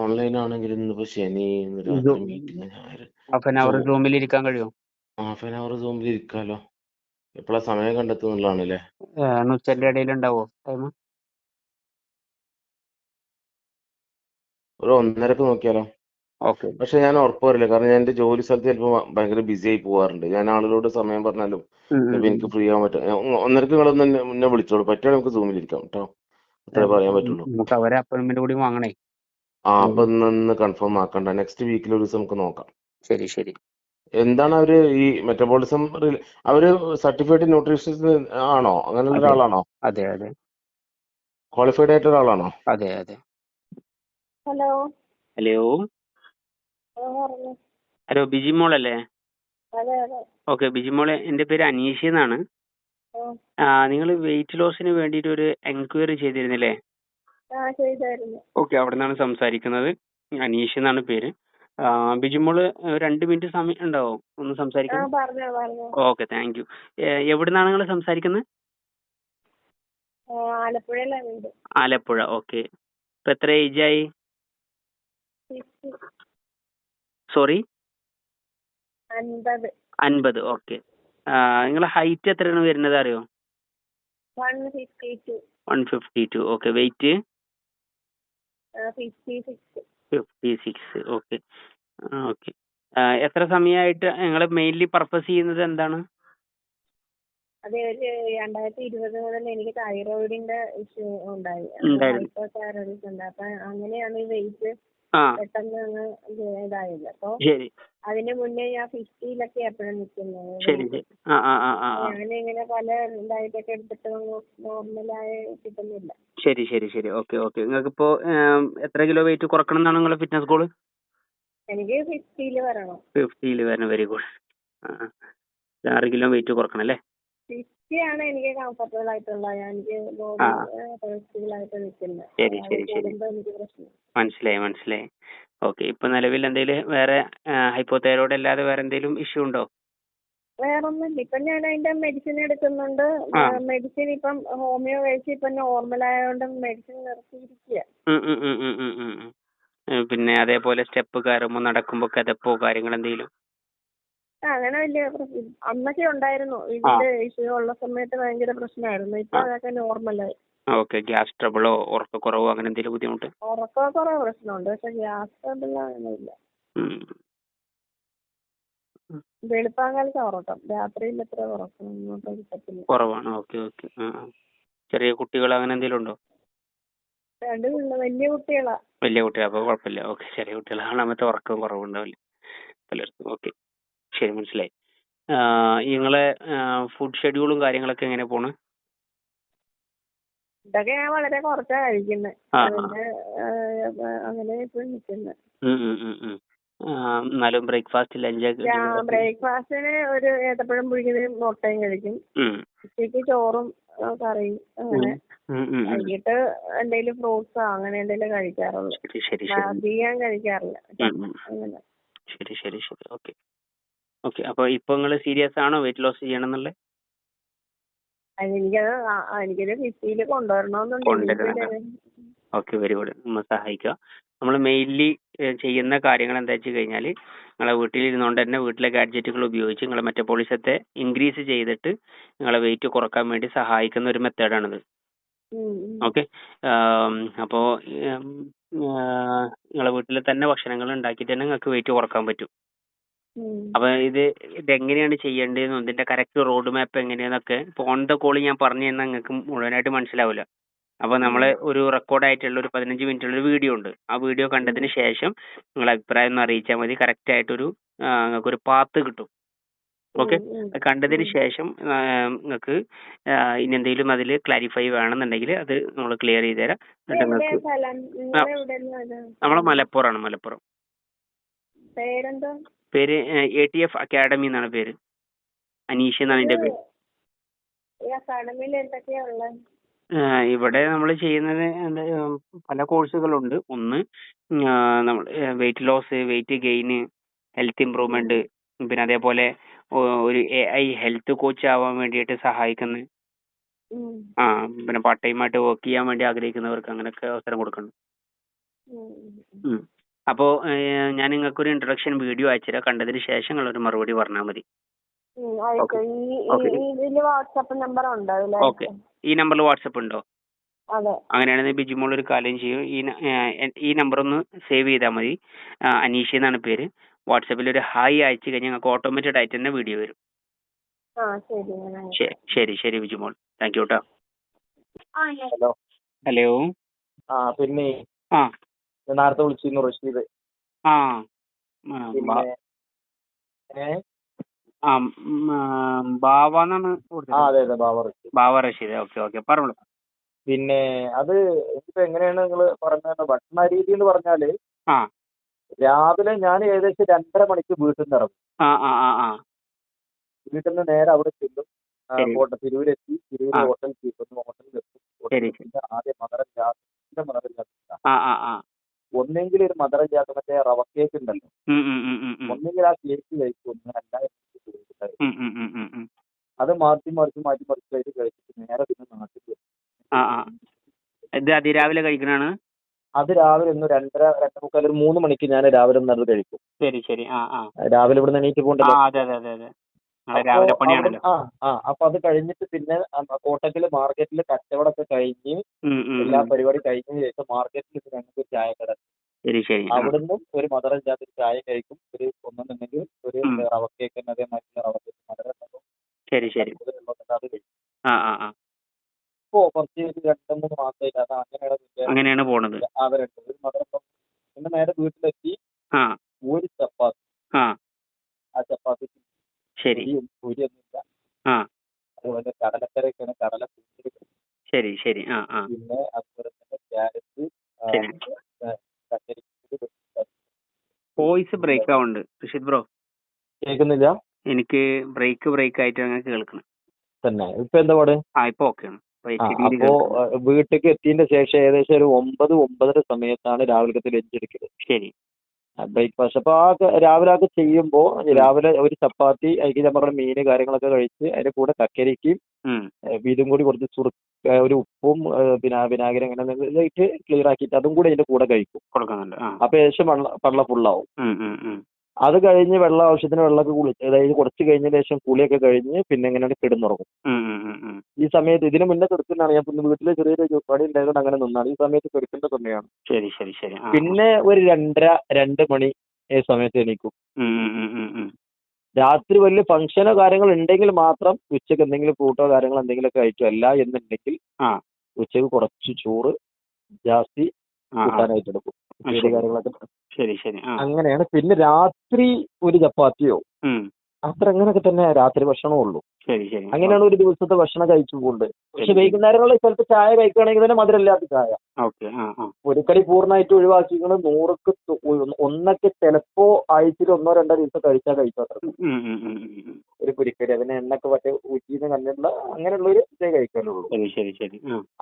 ഓൺലൈൻ ആണെങ്കിൽ ഇന്നിപ്പോ ശനി, ഇന്ന് രാത്രി മീറ്റിംഗ്, ഞായർ, ഹാഫ് ആൻ അവർ റൂമിൽ ഇരിക്കാൻ കഴിയും. ഹാഫ് ആൻ അവർ സൂമിൽ ഇരിക്കാലോ. എപ്പോഴാ സമയം കണ്ടെത്തുന്നുള്ളതാണല്ലേ. ഉച്ചന്റെ ഇടയിൽ ഉണ്ടാവോ ടൈം? ഒരു 1:30 നോക്കിയാലോ? ഓക്കെ. പക്ഷെ ഞാൻ ഉറപ്പ് പറയില്ല, കാരണം ഞാൻ എന്റെ ജോലി സ്ഥലത്ത് ചിലപ്പോൾ ഭയങ്കര ബിസി ആയി പോവാറുണ്ട്. ഞാൻ ആളുകളോട് സമയം പറഞ്ഞാലും ചിലപ്പോൾ എനിക്ക് ഫ്രീ ആവാൻ പറ്റും. 1:30 നിങ്ങളൊന്ന് മുന്നേ വിളിച്ചോളൂ, പറ്റുകയാണെങ്കിൽ നമുക്ക് സൂമിൽ ഇരിക്കാം കേട്ടോ. അത്രേ പറയാൻ പറ്റുള്ളൂ. നമുക്ക് അവരെ അപ്പോയിന്റ്മെന്റ് കൂടി വാങ്ങണേ. അപ്പൊ ഇന്ന് കൺഫേം ആക്കണ്ട, നെക്സ്റ്റ് വീക്കിൽ ഒരു ദിവസം നമുക്ക് നോക്കാം. ശരി ശരി. എന്താണ് അവര് ഈ മെറ്റബോളിസം അവര് സർട്ടിഫൈഡ് ന്യൂട്രീഷനിസ്റ്റ് ആണോ? അങ്ങനെയുള്ള അതെ ഒരാളാണോ? അതെ അതെ ക്വാളിഫൈഡ് ആയിട്ട് ഒരാളാണോ? അതെ അതെ. ഹലോ. ഹലോ പറഞ്ഞു. ഹലോ, ബിജിമോളല്ലേ? അതെ അതെ. ഓക്കെ, ബിജിമോളെ, എൻ്റെ പേര് അനീഷ് എന്നാണ്. നിങ്ങൾ വെയിറ്റ് ലോസിന് വേണ്ടിയിട്ട് ഒരു എൻക്വയറി ചെയ്തിരുന്നില്ലേ? ചെയ്തായിരുന്നു. ഓക്കെ, അവിടെ നിന്നാണ് സംസാരിക്കുന്നത്. അനീഷ് എന്നാണ് പേര്. ബിജിമോള് 2 മിനിറ്റ് സമയം ഉണ്ടാവോ ഒന്ന് സംസാരിക്കാൻ? പറഞ്ഞോ പറഞ്ഞോ. Okay, thank you. എവിടുന്നാണ് നിങ്ങൾ സംസാരിക്കുന്നത്? ആലപ്പുഴയിലാണ് വീട്. ആലപ്പുഴ. ഓക്കെ, ഇപ്പൊ എത്ര ഏജ് ആയി? 50. സോറി, 50. 50. ഓക്കെ. നിങ്ങളെ ഹൈറ്റ് എത്രയാണ് വരുന്നത് അറിയോ? 152. 152. Okay, weight? 56. 56. Okay okay. എത്ര സമയമായിട്ട് നിങ്ങൾ മെയിൻലി പർപ്പസ് ചെയ്യുന്നത് എന്താണ്? അതെ, ഒരു 2020 മുതൽ എനിക്ക് തൈറോയിഡിന്റെ ഇഷ്യൂ ഉണ്ടായി. ഹൈപ്പോതൈറോയിഡിസം ഉണ്ട്. അപ്പൊ അങ്ങനെയാണ് ഈ വെയിറ്റ് പെട്ടെന്ന് അങ്ങ് ഇതായത്. അപ്പൊ ശരി അതിന് മുന്നേ ഞാൻ 50-ലൊക്കെ എപ്പോഴും നിൽക്കുന്നത്. ശരി ശരി. ഞാനിങ്ങനെ പല ഡയറ്റൊക്കെ എടുത്തിട്ട് നോർമലായി കിട്ടുന്നില്ല. ശരി ശരി ശരി. Okay okay. നിങ്ങൾക്ക് ഇപ്പോ എത്ര കിലോ വെയിറ്റ് കുറക്കണം എന്നാണ് നിങ്ങളുടെ ഫിറ്റ്നസ് ഗോള്? എനിക്ക് 50-ല് വരണം. 50-ല് വരണം. Very good. 6 കിലോ വെയിറ്റ് കുറക്കണം അല്ലേ? 50 ആണ് എനിക്ക് കംഫർട്ടബിൾ ആയിട്ടുള്ള. എനിക്ക് ബോഡി ഫ്ലെക്സിബിൾ ആയിട്ട് നിൽക്കുന്നത്. ശരി ശരി ശരി. എനിക്ക് പ്രശ്നം. മനസ്സിലായി മനസ്സിലായി. ഓക്കെ, ഇപ്പൊ നിലവിൽ എന്തെങ്കിലും വേറെ ഹൈപ്പോതൈറോയിഡ് അല്ലാതെ വേറെ എന്തെങ്കിലും ഇഷ്യൂ ഉണ്ടോ? വേറൊന്നുമില്ല. ഇപ്പൊ ഞാൻ അതിന്റെ മെഡിസിൻ എടുക്കുന്നുണ്ട്. മെഡിസിൻ ഇപ്പം ഹോമിയോ കഴിച്ച് ഇപ്പൊ നോർമൽ ആയതുകൊണ്ട് മെഡിസിൻ നിർത്തിയിരിക്കുക. പിന്നെ അതേപോലെ സ്റ്റെപ്പ് കയറുമ്പോ നടക്കുമ്പോ കിതപ്പോ കാര്യങ്ങൾ എന്തെങ്കിലും? അങ്ങനെ വലിയ പ്രശ്നം അന്നൊക്കെ ഉണ്ടായിരുന്നു. ഇതിന്റെ ഇഷ്യൂ ഉള്ള സമയത്ത് ഭയങ്കര പ്രശ്നമായിരുന്നു. ഇപ്പൊ അതൊക്കെ നോർമലായി. ഓക്കെ. ഗ്യാസ് ട്രബിളോ ഉറക്കക്കുറവോ അങ്ങനെ എന്തെങ്കിലും ബുദ്ധിമുട്ട്? ഉറക്കക്കുറവ് പ്രശ്നമുണ്ട്, പക്ഷെ ഗ്യാസ് ട്രബിൾ അങ്ങനെയില്ല. വെളുപ്പാങ്കാലത്ത് ഉറക്കം, രാത്രിയിൽ എത്ര ഉറക്കം പറ്റില്ല. കുറവാണ്. Okay okay. ചെറിയ കുട്ടികൾ അങ്ങനെ എന്തെങ്കിലും ഉണ്ടോ? 2 വലിയ കുട്ടികളാ. വലിയ കുട്ടികൾ, അപ്പൊ കുഴപ്പമില്ല. ഓക്കെ, ചെറിയ കുട്ടികളാണ് മറ്റേ ഉറക്കം കുറവുണ്ടാവില്ല പലർക്കും. ഓക്കെ, ശരി, മനസ്സിലായി. നിങ്ങളെ ഫുഡ് ഷെഡ്യൂളും കാര്യങ്ങളൊക്കെ എങ്ങനെ പോണ്? ഇതൊക്കെ ഞാൻ വളരെ കുറച്ചാ കഴിക്കുന്നത്. അങ്ങനെ ഇപ്പൊ നിൽക്കുന്നത്. എന്നാലും ബ്രേക്ക്ഫാസ്റ്റ് ലഞ്ച്? ബ്രേക്ക്ഫാസ്റ്റിന് ഒരു ഏത്തപ്പഴം പുഴുങ്ങിയതും മുട്ടയും കഴിക്കും. ഉച്ചയ്ക്ക് ചോറും കറിയും അങ്ങനെ. വൈകിട്ട് എന്തെങ്കിലും ഫ്രൂട്ട്സോ അങ്ങനെ എന്തെങ്കിലും കഴിക്കാറുള്ളൂ. അധികം കഴിക്കാറില്ല അങ്ങനെ. ശരി ശരി ശരി. Okay okay. അപ്പൊ ഇപ്പൊ നിങ്ങള് സീരിയസ് ആണോ വെയിറ്റ് ലോസ് ചെയ്യണം എന്നുള്ളത്? എനിക്കൊരു 50-ല് കൊണ്ടുവരണമെന്നുണ്ട്. Okay, very good. നമ്മൾ സഹായിക്കുക. നമ്മൾ മെയിൻലി ചെയ്യുന്ന കാര്യങ്ങൾ എന്താ വെച്ച് കഴിഞ്ഞാൽ, നിങ്ങളെ വീട്ടിലിരുന്നുകൊണ്ട് തന്നെ വീട്ടിലെ ഗാഡ്ജറ്റുകൾ ഉപയോഗിച്ച് നിങ്ങളെ മെറ്റബോളിസത്തെ ഇൻക്രീസ് ചെയ്തിട്ട് നിങ്ങളെ വെയിറ്റ് കുറക്കാൻ വേണ്ടി സഹായിക്കുന്ന ഒരു മെത്തേഡാണിത്. ഓക്കെ, അപ്പോ നിങ്ങളെ വീട്ടിൽ തന്നെ ഭക്ഷണങ്ങൾ ഉണ്ടാക്കിയിട്ട് തന്നെ നിങ്ങൾക്ക് വെയിറ്റ് കുറക്കാൻ പറ്റും. അപ്പൊ ഇതെങ്ങനെയാണ് ചെയ്യേണ്ടതെന്നും ഇതിന്റെ കറക്റ്റ് റോഡ് മാപ്പ് എങ്ങനെയാന്നൊക്കെ ഇപ്പൊ ഓൺ ദ കോൾ ഞാൻ പറഞ്ഞു തന്നാൽ നിങ്ങൾക്ക് മുഴുവനായിട്ട് മനസ്സിലാവില്ല. അപ്പോൾ നമ്മളെ ഒരു റെക്കോർഡായിട്ടുള്ള ഒരു 15 മിനിറ്റുള്ള ഒരു വീഡിയോ ഉണ്ട്. ആ വീഡിയോ കണ്ടതിന് ശേഷം നിങ്ങളെ അഭിപ്രായം ഒന്ന് അറിയിച്ചാൽ മതി. കറക്റ്റായിട്ടൊരു നിങ്ങൾക്കൊരു പാത്ത് കിട്ടും. ഓക്കെ, കണ്ടതിന് ശേഷം നിങ്ങൾക്ക് ഇനി എന്തെങ്കിലും അതിൽ ക്ലാരിഫൈ വേണമെന്നുണ്ടെങ്കിൽ അത് നമ്മൾ ക്ലിയർ ചെയ്ത് തരാം. എന്നിട്ട് നിങ്ങൾക്ക് നമ്മളെ മലപ്പുറം. പേര് ATF അക്കാഡമി എന്നാണ് പേര്. അനീഷ് എന്നാണ് എൻ്റെ പേര്. ഇവിടെ നമ്മൾ ചെയ്യുന്നത് പല കോഴ്സുകളുണ്ട്. ഒന്ന് നമ്മൾ weight loss, weight gain, health improvement, പിന്നെ അതേപോലെ ഒരു AI ഹെൽത്ത് കോച്ച് ആവാൻ വേണ്ടിയിട്ട് സഹായിക്കുന്ന, പിന്നെ പാർട്ട് ടൈം ആയിട്ട് വർക്ക് ചെയ്യാൻ വേണ്ടി ആഗ്രഹിക്കുന്നവർക്ക് അങ്ങനെയൊക്കെ അവസരം കൊടുക്കുന്നു. അപ്പോൾ ഞാൻ നിങ്ങൾക്കൊരു ഇൻട്രൊഡക്ഷൻ വീഡിയോ അയച്ചുതരാം. കണ്ടതിന് ശേഷം നിങ്ങളൊരു മറുപടി പറഞ്ഞാൽ മതി. ഓക്കെ, ഈ നമ്പറിൽ വാട്സപ്പ് ഉണ്ടോ? അങ്ങനെയാണെങ്കിൽ ബിജിമോൾ ഒരു കാര്യം ചെയ്യും, ഈ നമ്പർ ഒന്ന് സേവ് ചെയ്താൽ മതി. അനീഷ് എന്നാണ് പേര്. വാട്സപ്പിൽ ഒരു ഹായ് അയച്ചു കഴിഞ്ഞാൽ ഞങ്ങൾക്ക് ഓട്ടോമാറ്റഡ് ആയിട്ട് തന്നെ വീഡിയോ വരും. ശരി ബിജിമോൾ, താങ്ക് യു കേട്ടോ. Hello hello. പിന്നെ ആ നേരത്തെ വിളിച്ചിരുന്നു റഷീദ്. ബാവാന്നാണ്. അതെ ബാവ റഷീദ്. ഓക്കെ പറഞ്ഞോളൂ. പിന്നെ അത് ഇപ്പൊ എങ്ങനെയാണ് നിങ്ങൾ പറഞ്ഞത്? ഭക്ഷണ രീതി എന്ന് പറഞ്ഞാല് രാവിലെ ഞാൻ ഏകദേശം 2:30 മണിക്ക് വീട്ടിൽ നിന്ന് ഇറങ്ങും. വീട്ടിൽ നിന്ന് നേരെ അവിടെ ചെല്ലും. തിരൂരെത്തി. തിരൂര് ഹോട്ടൽ കീട്ടുന്നു. ഹോട്ടലിലെത്തി ആദ്യം ഒന്നെങ്കിൽ ഒരു മധുരമില്ലാത്ത മറ്റേ റവ കേക്ക് ഉണ്ടല്ലോ, ഒന്നെങ്കിൽ ആ കേക്ക് കഴിക്കും. അത് മാറ്റി മറിച്ച് കഴിച്ചിട്ട് നേരെ പിന്നെ നാട്ടിൽ. ഇത് അതിരാവിലെ കഴിക്കണാണ്. അത് രാവിലെ ഒന്ന് 2:30, 2:45, 3 മണിക്ക് ഞാൻ രാവിലെ ഒന്ന് അത് കഴിക്കും. ശരി. രാവിലെ ഇവിടെ നിന്ന് എണീറ്റ് പോകണ്ടല്ലോ. അപ്പൊ അത് കഴിഞ്ഞിട്ട് പിന്നെ കോട്ടക്കല് മാർക്കറ്റിൽ കച്ചവടമൊക്കെ കഴിഞ്ഞ് എല്ലാ പരിപാടി കഴിഞ്ഞ ശേഷം മാർക്കറ്റിൽ ഞങ്ങൾക്ക് ഒരു ചായക്കട. അവിടുന്ന് ഒരു മധുരം ഇല്ലാത്തൊരു ചായ കഴിക്കും. ഒരു ഒന്നെന്നുണ്ടെങ്കിൽ ഒരു റവ കേക്ക്, അതേമാതിരി റവ കേക്ക് മധുരം അത് കഴിക്കും. ഇപ്പോ കുറച്ച് 2-3 മാസമായിട്ട് അത് അങ്ങനെയാണ് പോണത്. അവരുണ്ട് ഒരു മധുരം. പിന്നെ നേരെ വീട്ടിലെത്തി ഒരു ചപ്പാത്തി. ആ ചപ്പാത്തി പൊരിയൊന്നുമില്ല. അതുപോലെ കടലക്കറിയൊക്കെയാണ്, കടല ശരി. പിന്നെ അതുപോലെ തന്നെ ക്യാരറ്റ്, വോയിസ് ബ്രേക്ക് ആവുന്നുണ്ട് ഋഷിത് ബ്രോ. കേൾക്കുന്നില്ല? എനിക്ക് ബ്രേക്ക് ആയിട്ട് അങ്ങനെ കേൾക്കണം തന്നെ. ഇപ്പൊ എന്താ പാട്? ഇപ്പൊ ഓക്കെയാണ്. അപ്പോ വീട്ടിലേക്ക് എത്തിയതിന്റെ ശേഷം ഏകദേശം ഒരു 9-9:30 സമയത്താണ് രാവിലത്തെ ലഞ്ച് എടുക്കല്. ശരി. ബ്രേക്ക്ഫാസ്റ്റ്. അപ്പൊ രാവിലെ ചെയ്യുമ്പോ രാവിലെ ഒരു ചപ്പാത്തി, അതിൽ നമ്മുടെ മീന് കാര്യങ്ങളൊക്കെ കഴിച്ച് അതിന്റെ കൂടെ കക്കരിക്കും ഇതും കൂടി കുറച്ച് ഒരു ഉപ്പും പിന്നെ വിനാഗിരി അങ്ങനെ ഇട്ട് ക്ലിയർ ആക്കിയിട്ട് അതും കൂടി അതിന്റെ കൂടെ കഴിക്കും. അപ്പൊ ഏകദേശം വെള്ള ഫുള്ളാവും. അത് കഴിഞ്ഞ് ആവശ്യത്തിന് വെള്ളമൊക്കെ കുളിച്ച്, അതായത് കുറച്ച് കഴിഞ്ഞ ശേഷം കുളിയൊക്കെ കഴിഞ്ഞ് പിന്നെ എങ്ങനെയാണ് കിടന്നുറങ്ങും. ഈ സമയത്ത് ഇതിന് മുന്നേ കിടക്കുന്നതാണ്. ഞാൻ വീട്ടിലെ ചെറിയൊരു പണി ഉണ്ടായതുകൊണ്ട് അങ്ങനെ നിന്നാണ്. ഈ സമയത്ത് കിടക്കേണ്ട സമയമാണ്. പിന്നെ ഒരു 2:30-2 മണി സമയത്ത് എണീക്കും. രാത്രി വലിയ ഫംഗ്ഷനോ കാര്യങ്ങൾ ഉണ്ടെങ്കിൽ മാത്രം ഉച്ചക്ക് എന്തെങ്കിലും ഫ്രൂട്ടോ കാര്യങ്ങളോ എന്തെങ്കിലുമൊക്കെ കഴിക്കും. അല്ല എന്നുണ്ടെങ്കിൽ ഉച്ചക്ക് കുറച്ച് ചോറ് ജാസ്തി കൂട്ടാനായിട്ട് എടുക്കും. അങ്ങനെയാണ്. പിന്നെ രാത്രി ഒരു ചപ്പാത്തിയോ അത്ര അങ്ങനെയൊക്കെ തന്നെ രാത്രി ഭക്ഷണമേ ഉള്ളൂ. അങ്ങനെയാണ് ഒരു ദിവസത്തെ ഭക്ഷണം കഴിച്ചു പോകുന്നത്. പക്ഷെ വൈകുന്നേരങ്ങളിൽ ചിലപ്പോൾ ചായ കഴിക്കുകയാണെങ്കിൽ തന്നെ മധുരമില്ലാത്ത ചായ. പൊരിക്കടി പൂർണ്ണമായിട്ട് ഒഴിവാക്കിക്കുന്നത് 100ക്ക് 1 ചിലപ്പോ ആഴ്ചയിൽ 1-2 ദിവസം കഴിച്ചാൽ അത്ര ഒരു പൊരിക്കടി. അതിന് എണ്ണൊക്കെ പറ്റേ ഊറ്റിന്ന് കണ്ടിട്ടുള്ള അങ്ങനെയുള്ള ഒരു ഇതേ കഴിക്കാനുള്ളൂ.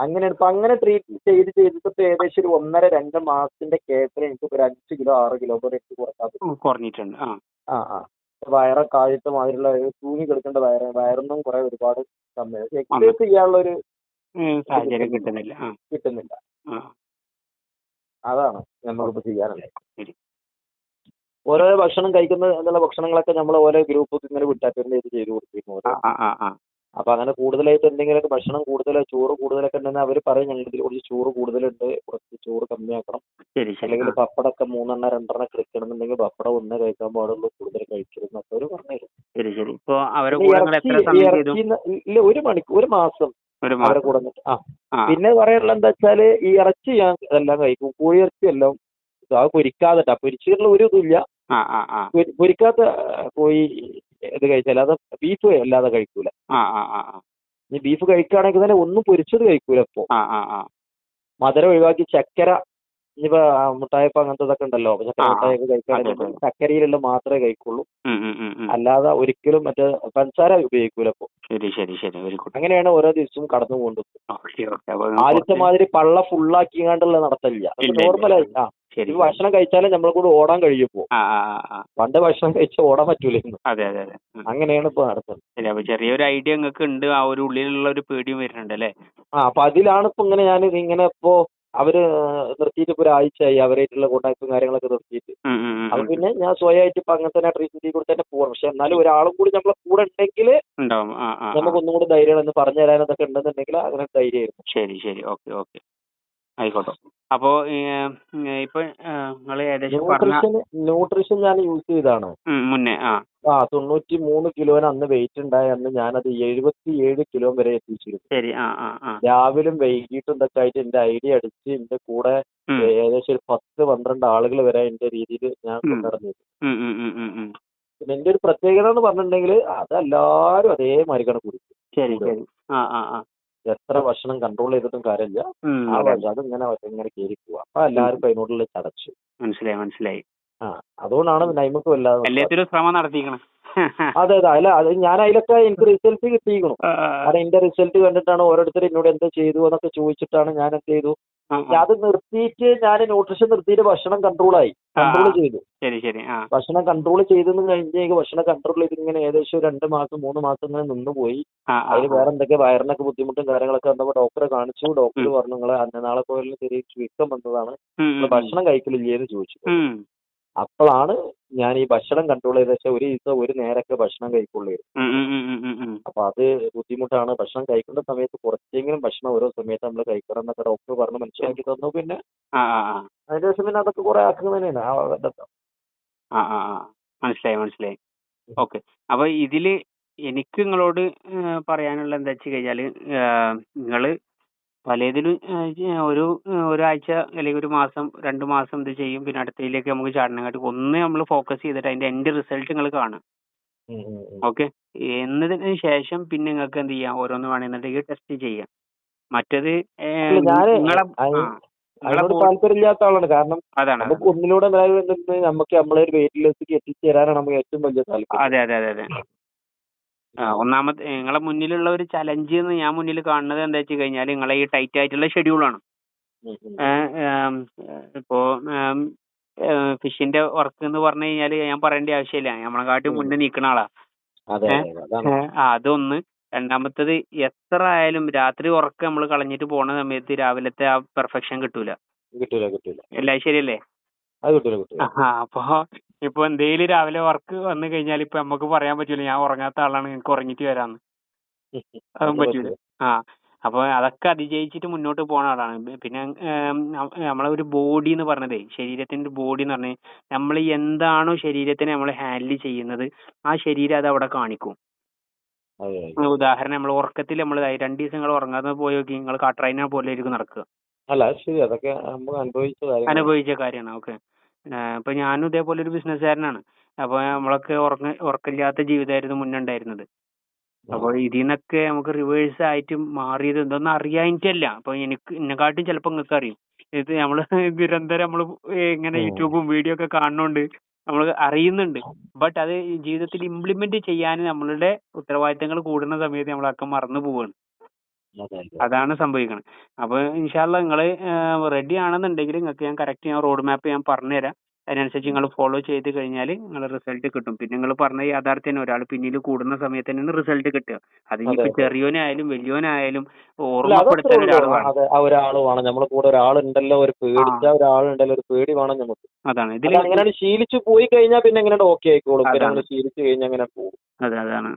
അങ്ങനെയാണ്. ഇപ്പൊ അങ്ങനെ ട്രീറ്റ് ചെയ്തിട്ട് ഏകദേശം ഒരു 1.5-2 മാസത്തിന്റെ കേസിൽ എനിക്ക് ഒരു 5 കിലോ 6 കിലോ വരെ എനിക്ക് കുറഞ്ഞിട്ടുണ്ട്. വയറൊക്കെ ആദ്യത്തെ മാതിരിയുള്ള തൂങ്ങി കിടക്കേണ്ട വയറൊന്നും കുറെ ഒരുപാട് സമയം എക്സസൈസ് ചെയ്യാനുള്ള ഒരു സാഹചര്യം കിട്ടുന്നില്ല. അതാണ് നമ്മളിപ്പോ ചെയ്യാറുള്ളത്. ഓരോ ഭക്ഷണം കഴിക്കുന്ന എന്നുള്ള ഭക്ഷണങ്ങളൊക്കെ നമ്മൾ ഓരോ ഗ്രൂപ്പൊക്കെ ഇങ്ങനെ വിട്ടാറ്റൻഡ് ചെയ്ത് കൊടുത്തിരുന്നു. അപ്പൊ അങ്ങനെ കൂടുതലായിട്ട് എന്തെങ്കിലുമൊക്കെ ഭക്ഷണം കൂടുതലായി ചോറ് കൂടുതലൊക്കെ ഉണ്ടെങ്കിൽ അവർ പറയും ഞങ്ങൾക്ക് കുറച്ച് ചോറ് കൂടുതലുണ്ട്, കുറച്ച് ചോറ് കമ്മിയാക്കണം. അല്ലെങ്കിൽ പപ്പടമൊക്കെ 3-2 കഴിക്കണമെന്നുണ്ടെങ്കിൽ പപ്പടം 1 കഴിക്കാൻ പാടുള്ളൂ, കൂടുതൽ കഴിക്കരുത് എന്നൊക്കെ അവർ പറഞ്ഞു. ഇല്ല, 1 മാസം ഒരു അവരെ മാസം. കൂടെ നിന്നിട്ട്. ആ ആ പിന്നെ പറയാനുള്ള എന്താ വെച്ചാല് ഈ ഇറച്ചി ഞാൻ എല്ലാം കഴിക്കും. കോഴി ഇറച്ചി എല്ലാം അത് പൊരിക്കാതെ പൊരിച്ചിട്ടുള്ള ഒരു ഇതില്ല. ആ ആ ആ പൊരിക്കാത്ത കോഴി ഇത് കഴിച്ചാൽ അത് ബീഫ് അല്ലാതെ കഴിക്കൂല. ആ ആ ആ ഇനി ബീഫ് കഴിക്കുകയാണെങ്കിൽ തന്നെ ഒന്നും പൊരിച്ചത് കഴിക്കൂല. ഇപ്പൊ ആ ആ ആ മധുരം ഒഴിവാക്കി ചക്കര, ഇനിയിപ്പോ മുട്ടായപ്പം അങ്ങനത്തെ ഇതൊക്കെ ഉണ്ടല്ലോ, ചക്കര ആ ആ മുട്ടായൊക്കെ അതെ കഴിക്കുകയാണെങ്കിൽ അതെ. ചക്കരയിലുള്ള മാത്രമേ കഴിക്കുള്ളൂ. ഉം ഉം ഉം ഉം. അല്ലാതെ ഒരിക്കലും മറ്റേ പഞ്ചസാര ഉപയോഗിക്കൂല. ഇപ്പൊ ശരി ശരി ശരി, വെരി ഗുഡ്. അങ്ങനെയാണ് ഓരോ ദിവസവും കടന്നു പോകുന്നത്. Okay okay. അപ്പൊ ആദ്യത്തെ കുറച്ച് മാതിരി പള്ള ഫുള്ളാക്കിങ്ങാണ്ടുള്ള നടത്തല്ല. ഇല്ല ഇല്ല നോർമലായി. ഇല്ല. ശരി ഇപ്പൊ ശരി. ഭക്ഷണം കഴിച്ചാലേ നമ്മളെ കൂടെ ഓടാൻ കഴിയുമ്പോ. ആ ആ ആ ആ. പണ്ട് ഭക്ഷണം കഴിച്ചാൽ ഓടാൻ പറ്റൂലായിരുന്നു. അതെ അതെ അതെ. അങ്ങനെയാണ് ഇപ്പൊ നടത്തുന്നത്. ശരി. അപ്പൊ ചെറിയൊരു ഐഡിയ നിങ്ങൾക്ക് ഉണ്ട്, ആ ഒരു ഉള്ളിലുള്ള ഒരു പേടിയും വരുന്നുണ്ട് അല്ലേ? അപ്പൊ അതിലാണ് ഇപ്പൊ ഇങ്ങനെ ഞാൻ ഇങ്ങനെ ഇപ്പോ അവര് നിർത്തിയിട്ട് ഇപ്പൊ ഒരാഴ്ചയായി അവരായിട്ടുള്ള കോൺടാക്ടും കാര്യങ്ങളൊക്കെ നിർത്തിയിട്ട്. ഉം ഉം ഉം അപ്പൊ ഉം. പിന്നെ ഞാൻ സ്വയമായിട്ട് ഇപ്പൊ അങ്ങനെ തന്നെ ട്രീറ്റ്മെന്റിൽ കൂടെ തന്നെ പോകണം. പക്ഷെ എന്നാലും ഒരാളും കൂടി നമ്മളെ കൂടെ ഉണ്ടെങ്കിൽ ഉണ്ടാവും. ആ ആ ആ. നമുക്ക് ഒന്നും കൂടി ധൈര്യമാണ് എന്ന് പറഞ്ഞു തരാൻ ഇതൊക്കെ ഉണ്ടെന്നുണ്ടെങ്കിൽ അങ്ങനെ ധൈര്യമായിരുന്നു. ശരി ശരി. ഓക്കെ ഓക്കെ, ആയിക്കോട്ടെ. അപ്പോ ഇപ്പൊ നിങ്ങൾ ഏകദേശം പറഞ്ഞ ന്യൂട്രീഷൻ ഞാൻ യൂസ് ചെയ്താണ്. മുന്നേ 93 കിലോന് അന്ന് വെയിറ്റ് ഉണ്ടായ അന്ന് ഞാനത് 77 കിലോ വരെ എത്തിച്ചിരുന്നു. ശരി. ആ ആ ആ. രാവിലും വൈകിട്ടും ഇതൊക്കെ ആയിട്ട് എന്റെ ഐഡിയ അടിച്ച് എന്റെ കൂടെ ഏകദേശം ഒരു 10-12 ആളുകൾ വരെ എന്റെ രീതിയിൽ ഞാൻ കൊണ്ടുനടന്നിരുന്നു. പിന്നെ എന്റെ ഒരു പ്രത്യേകത എന്ന് പറഞ്ഞിട്ടുണ്ടെങ്കിൽ അതെല്ലാരും അതേമാതിരിക്കാണ് കുടിക്കും. ശരി ശരി. ആ ആ ആ. എത്ര ഭക്ഷണം കൺട്രോൾ ചെയ്തിട്ടും കാര്യമില്ല. അതിങ്ങനെ ഇങ്ങനെ കയറി പോവാ. അപ്പൊ എല്ലാവർക്കും അതിനോടുള്ള ചടച്ചു. മനസ്സിലായി മനസ്സിലായി. അതുകൊണ്ടാണ് നൈമക്ക് വല്ലാതെ എല്ലാത്തിനും ശ്രമം നടത്തിക്കണം. അതെ അതെ. അല്ല അത് ഞാൻ അതിലൊക്കെ എനിക്ക് റിസൾട്ട് കിട്ടിയിരിക്കണം. കാരണം എന്റെ റിസൾട്ട് കണ്ടിട്ടാണ് ഓരോരുത്തർ എന്നോട് എന്താ ചെയ്തു എന്നൊക്കെ ചോദിച്ചിട്ടാണ് ഞാൻ എന്ത് ചെയ്തു, അത് നിർത്തിയിട്ട് ഞാൻ ന്യൂട്രീഷൻ നിർത്തിയിട്ട് ഭക്ഷണം കൺട്രോൾ ചെയ്തു. ശരി ശരി. ഭക്ഷണം കൺട്രോൾ ചെയ്തെന്ന് കഴിഞ്ഞെങ്കിൽ ഭക്ഷണം കൺട്രോൾ ചെയ്ത് ഇങ്ങനെ ഏകദേശം 2 മാസം 3 മാസം ഇങ്ങനെ നിന്നുപോയി. അതിന് വേറെ എന്തൊക്കെ വയറിനൊക്കെ ബുദ്ധിമുട്ടും കാര്യങ്ങളൊക്കെ വന്നപ്പോൾ ഡോക്ടറെ കാണിച്ചു. ഡോക്ടർ പറഞ്ഞു നിങ്ങൾ നാളെ പോയാലും ചെറിയ ചുരുക്കം വന്നതാണ്, ഭക്ഷണം കഴിക്കലില്ലേന്ന് ചോദിച്ചു. അപ്പോഴാണ് ഞാൻ ഈ ഭക്ഷണം കൺട്രോൾ ചെയ്ത വെച്ചാൽ ഒരു ദിവസം ഒരു നേരമൊക്കെ ഭക്ഷണം കഴിക്കുള്ളൂ. അപ്പൊ അത് ബുദ്ധിമുട്ടാണ്. ഭക്ഷണം കഴിക്കേണ്ട സമയത്ത് കുറച്ചെങ്കിലും ഭക്ഷണം ഓരോ സമയത്ത് നമ്മൾ കഴിക്കണം എന്നൊക്കെ ഡോക്ടർ പറഞ്ഞ് മനസ്സിലാക്കി തന്നു. പിന്നെ അതിന് ശേഷം പിന്നെ അതൊക്കെ കുറെ ആക്കുന്നത് തന്നെയാണ്. മനസ്സിലായി മനസ്സിലായി. ഓക്കെ. അപ്പൊ ഇതില് എനിക്ക് നിങ്ങളോട് പറയാനുള്ള എന്താ വെച്ച് കഴിഞ്ഞാല്, നിങ്ങള് പലതിലും ഒരാഴ്ച അല്ലെങ്കിൽ ഒരു മാസം 2 മാസം ഇത് ചെയ്യും, പിന്നെ അടുത്തതിലേക്ക് നമുക്ക് ചാടനങ്ങാട്ടി ഒന്ന് നമ്മൾ ഫോക്കസ് ചെയ്തിട്ട് അതിന്റെ എൻഡ് റിസൾട്ട് നിങ്ങൾ കാണും. ഓക്കെ. എന്നതിന് ശേഷം പിന്നെ നിങ്ങൾക്ക് എന്ത് ചെയ്യാം, ഓരോന്ന് വേണമെന്നുണ്ടെങ്കിൽ ടെസ്റ്റ് ചെയ്യാം. മറ്റത് താല്പര്യമില്ലാത്ത ആളാണ്. കാരണം നമുക്ക് ഒന്നിലൂടെ നമുക്ക് നമ്മളെ ഒരു വെയിറ്റ്ലെസ്സിലേക്ക് എത്തിച്ചേരാനാണ് നമുക്ക് ഏറ്റവും വലിയ താല്പര്യം. അതെ അതെ അതെ അതെ. ഒന്നാമത്തെ നിങ്ങളെ മുന്നിലുള്ള ഒരു ചലഞ്ച് എന്ന് ഞാൻ മുന്നിൽ കാണുന്നത് എന്താ വെച്ച് കഴിഞ്ഞാൽ നിങ്ങളെ ഈ ടൈറ്റ് ആയിട്ടുള്ള ഷെഡ്യൂളാണ്. ഇപ്പോ ഫിഷിന്റെ വർക്ക് എന്ന് പറഞ്ഞു കഴിഞ്ഞാൽ ഞാൻ പറയേണ്ട ആവശ്യമില്ല, നമ്മളെക്കാട്ടും മുന്നേ നിൽക്കുന്ന ആളാ. അതൊന്ന്. രണ്ടാമത്തത് എത്ര ആയാലും രാത്രി ഉറക്കം നമ്മൾ കളഞ്ഞിട്ട് പോണ സമയത്ത് രാവിലത്തെ ആ പെർഫെക്ഷൻ കിട്ടൂല. അല്ല ശരിയല്ലേ? അപ്പൊ ഇപ്പൊ എന്തേലും രാവിലെ വർക്ക് വന്നു കഴിഞ്ഞാൽ ഇപ്പൊ നമുക്ക് പറയാൻ പറ്റൂല ഞാൻ ഉറങ്ങാത്ത ആളാണ്, എനിക്ക് ഉറങ്ങിട്ട് വരാന്ന്. അതും പറ്റൂല. അപ്പൊ അതൊക്കെ അതിജയിച്ചിട്ട് മുന്നോട്ട് പോണ ആളാണ്. പിന്നെ നമ്മളെ ഒരു ബോഡി എന്ന് പറഞ്ഞതേ, ശരീരത്തിന്റെ ബോഡി എന്ന് പറഞ്ഞാൽ നമ്മൾ എന്താണോ ശരീരത്തിനെ നമ്മൾ ഹാൻഡിൽ ചെയ്യുന്നത് ആ ശരീരം അത് അവിടെ കാണിക്കും. ഉദാഹരണം നമ്മൾ ഉറക്കത്തിൽ നമ്മൾ 2 ദിവസം നിങ്ങൾ ഉറങ്ങാതെ പോയി നോക്കി, നിങ്ങൾ കാട്രൈന പോലെ ആയിരിക്കും നടക്കുക. അനുഭവിച്ച കാര്യമാണ്. ഓക്കെ. ഇപ്പൊ ഞാനും ഇതേപോലെ ഒരു ബിസിനസ്സുകാരനാണ്. അപ്പൊ നമ്മളൊക്കെ ഉറക്കമില്ലാത്ത ജീവിതമായിരുന്നു മുന്നേ ഉണ്ടായിരുന്നത്. അപ്പോൾ ഇതിൽ നിന്നൊക്കെ നമുക്ക് റിവേഴ്സ് ആയിട്ട് മാറിയത് എന്തൊന്നും അറിയാനിട്ടല്ല. അപ്പൊ എന്നെക്കാട്ടും ചിലപ്പോൾ നിങ്ങൾക്ക് അറിയും. ഇത് നമ്മള് നിരന്തരം നമ്മൾ ഇങ്ങനെ യൂട്യൂബും വീഡിയോ ഒക്കെ കാണുന്നോണ്ട് നമ്മൾ അറിയുന്നുണ്ട്. ബട്ട് അത് ജീവിതത്തിൽ ഇംപ്ലിമെന്റ് ചെയ്യാൻ നമ്മളുടെ ഉത്തരവാദിത്തങ്ങൾ കൂടുന്ന സമയത്ത് നമ്മളൊക്കെ മറന്നു പോവുകയാണ്. അതാണ് സംഭവിക്കുന്നത്. അപ്പൊ ഇൻഷാല്ലാ നിങ്ങള് റെഡി ആണെന്നുണ്ടെങ്കിൽ നിങ്ങൾക്ക് ഞാൻ കറക്റ്റ് റോഡ് മാപ്പ് ഞാൻ പറഞ്ഞുതരാം. അതിനനുസരിച്ച് നിങ്ങൾ ഫോളോ ചെയ്ത് കഴിഞ്ഞാൽ നിങ്ങളെ റിസൾട്ട് കിട്ടും. പിന്നെ നിങ്ങൾ പറഞ്ഞ യാഥാർത്ഥ്യം ഒരാൾ പിന്നിൽ കൂടുന്ന സമയത്ത് തന്നെയാണ് റിസൾട്ട് കിട്ടുക. അത് ഇനിയിപ്പോ ചെറിയോനായാലും വലിയോനായാലും ഓർമ്മപ്പെടുത്താൻ ഒരാൾ വേണം. നമ്മുടെ കൂടെ ഒരാളുണ്ടല്ലോ, ഒരു പേടിച്ച ഒരാളുണ്ടല്ലോ, ഒരു പേടി വേണം നമുക്ക്. അതാണ് ഇതിൽ അങ്ങനെ ശീലിച്ചു പോയി കഴിഞ്ഞാൽ പിന്നെ എങ്ങനെ ഓക്കെ ആയിക്കോളും. ശീലിച്ചു കഴിഞ്ഞാൽ അങ്ങനെ പോകും. അതാണ്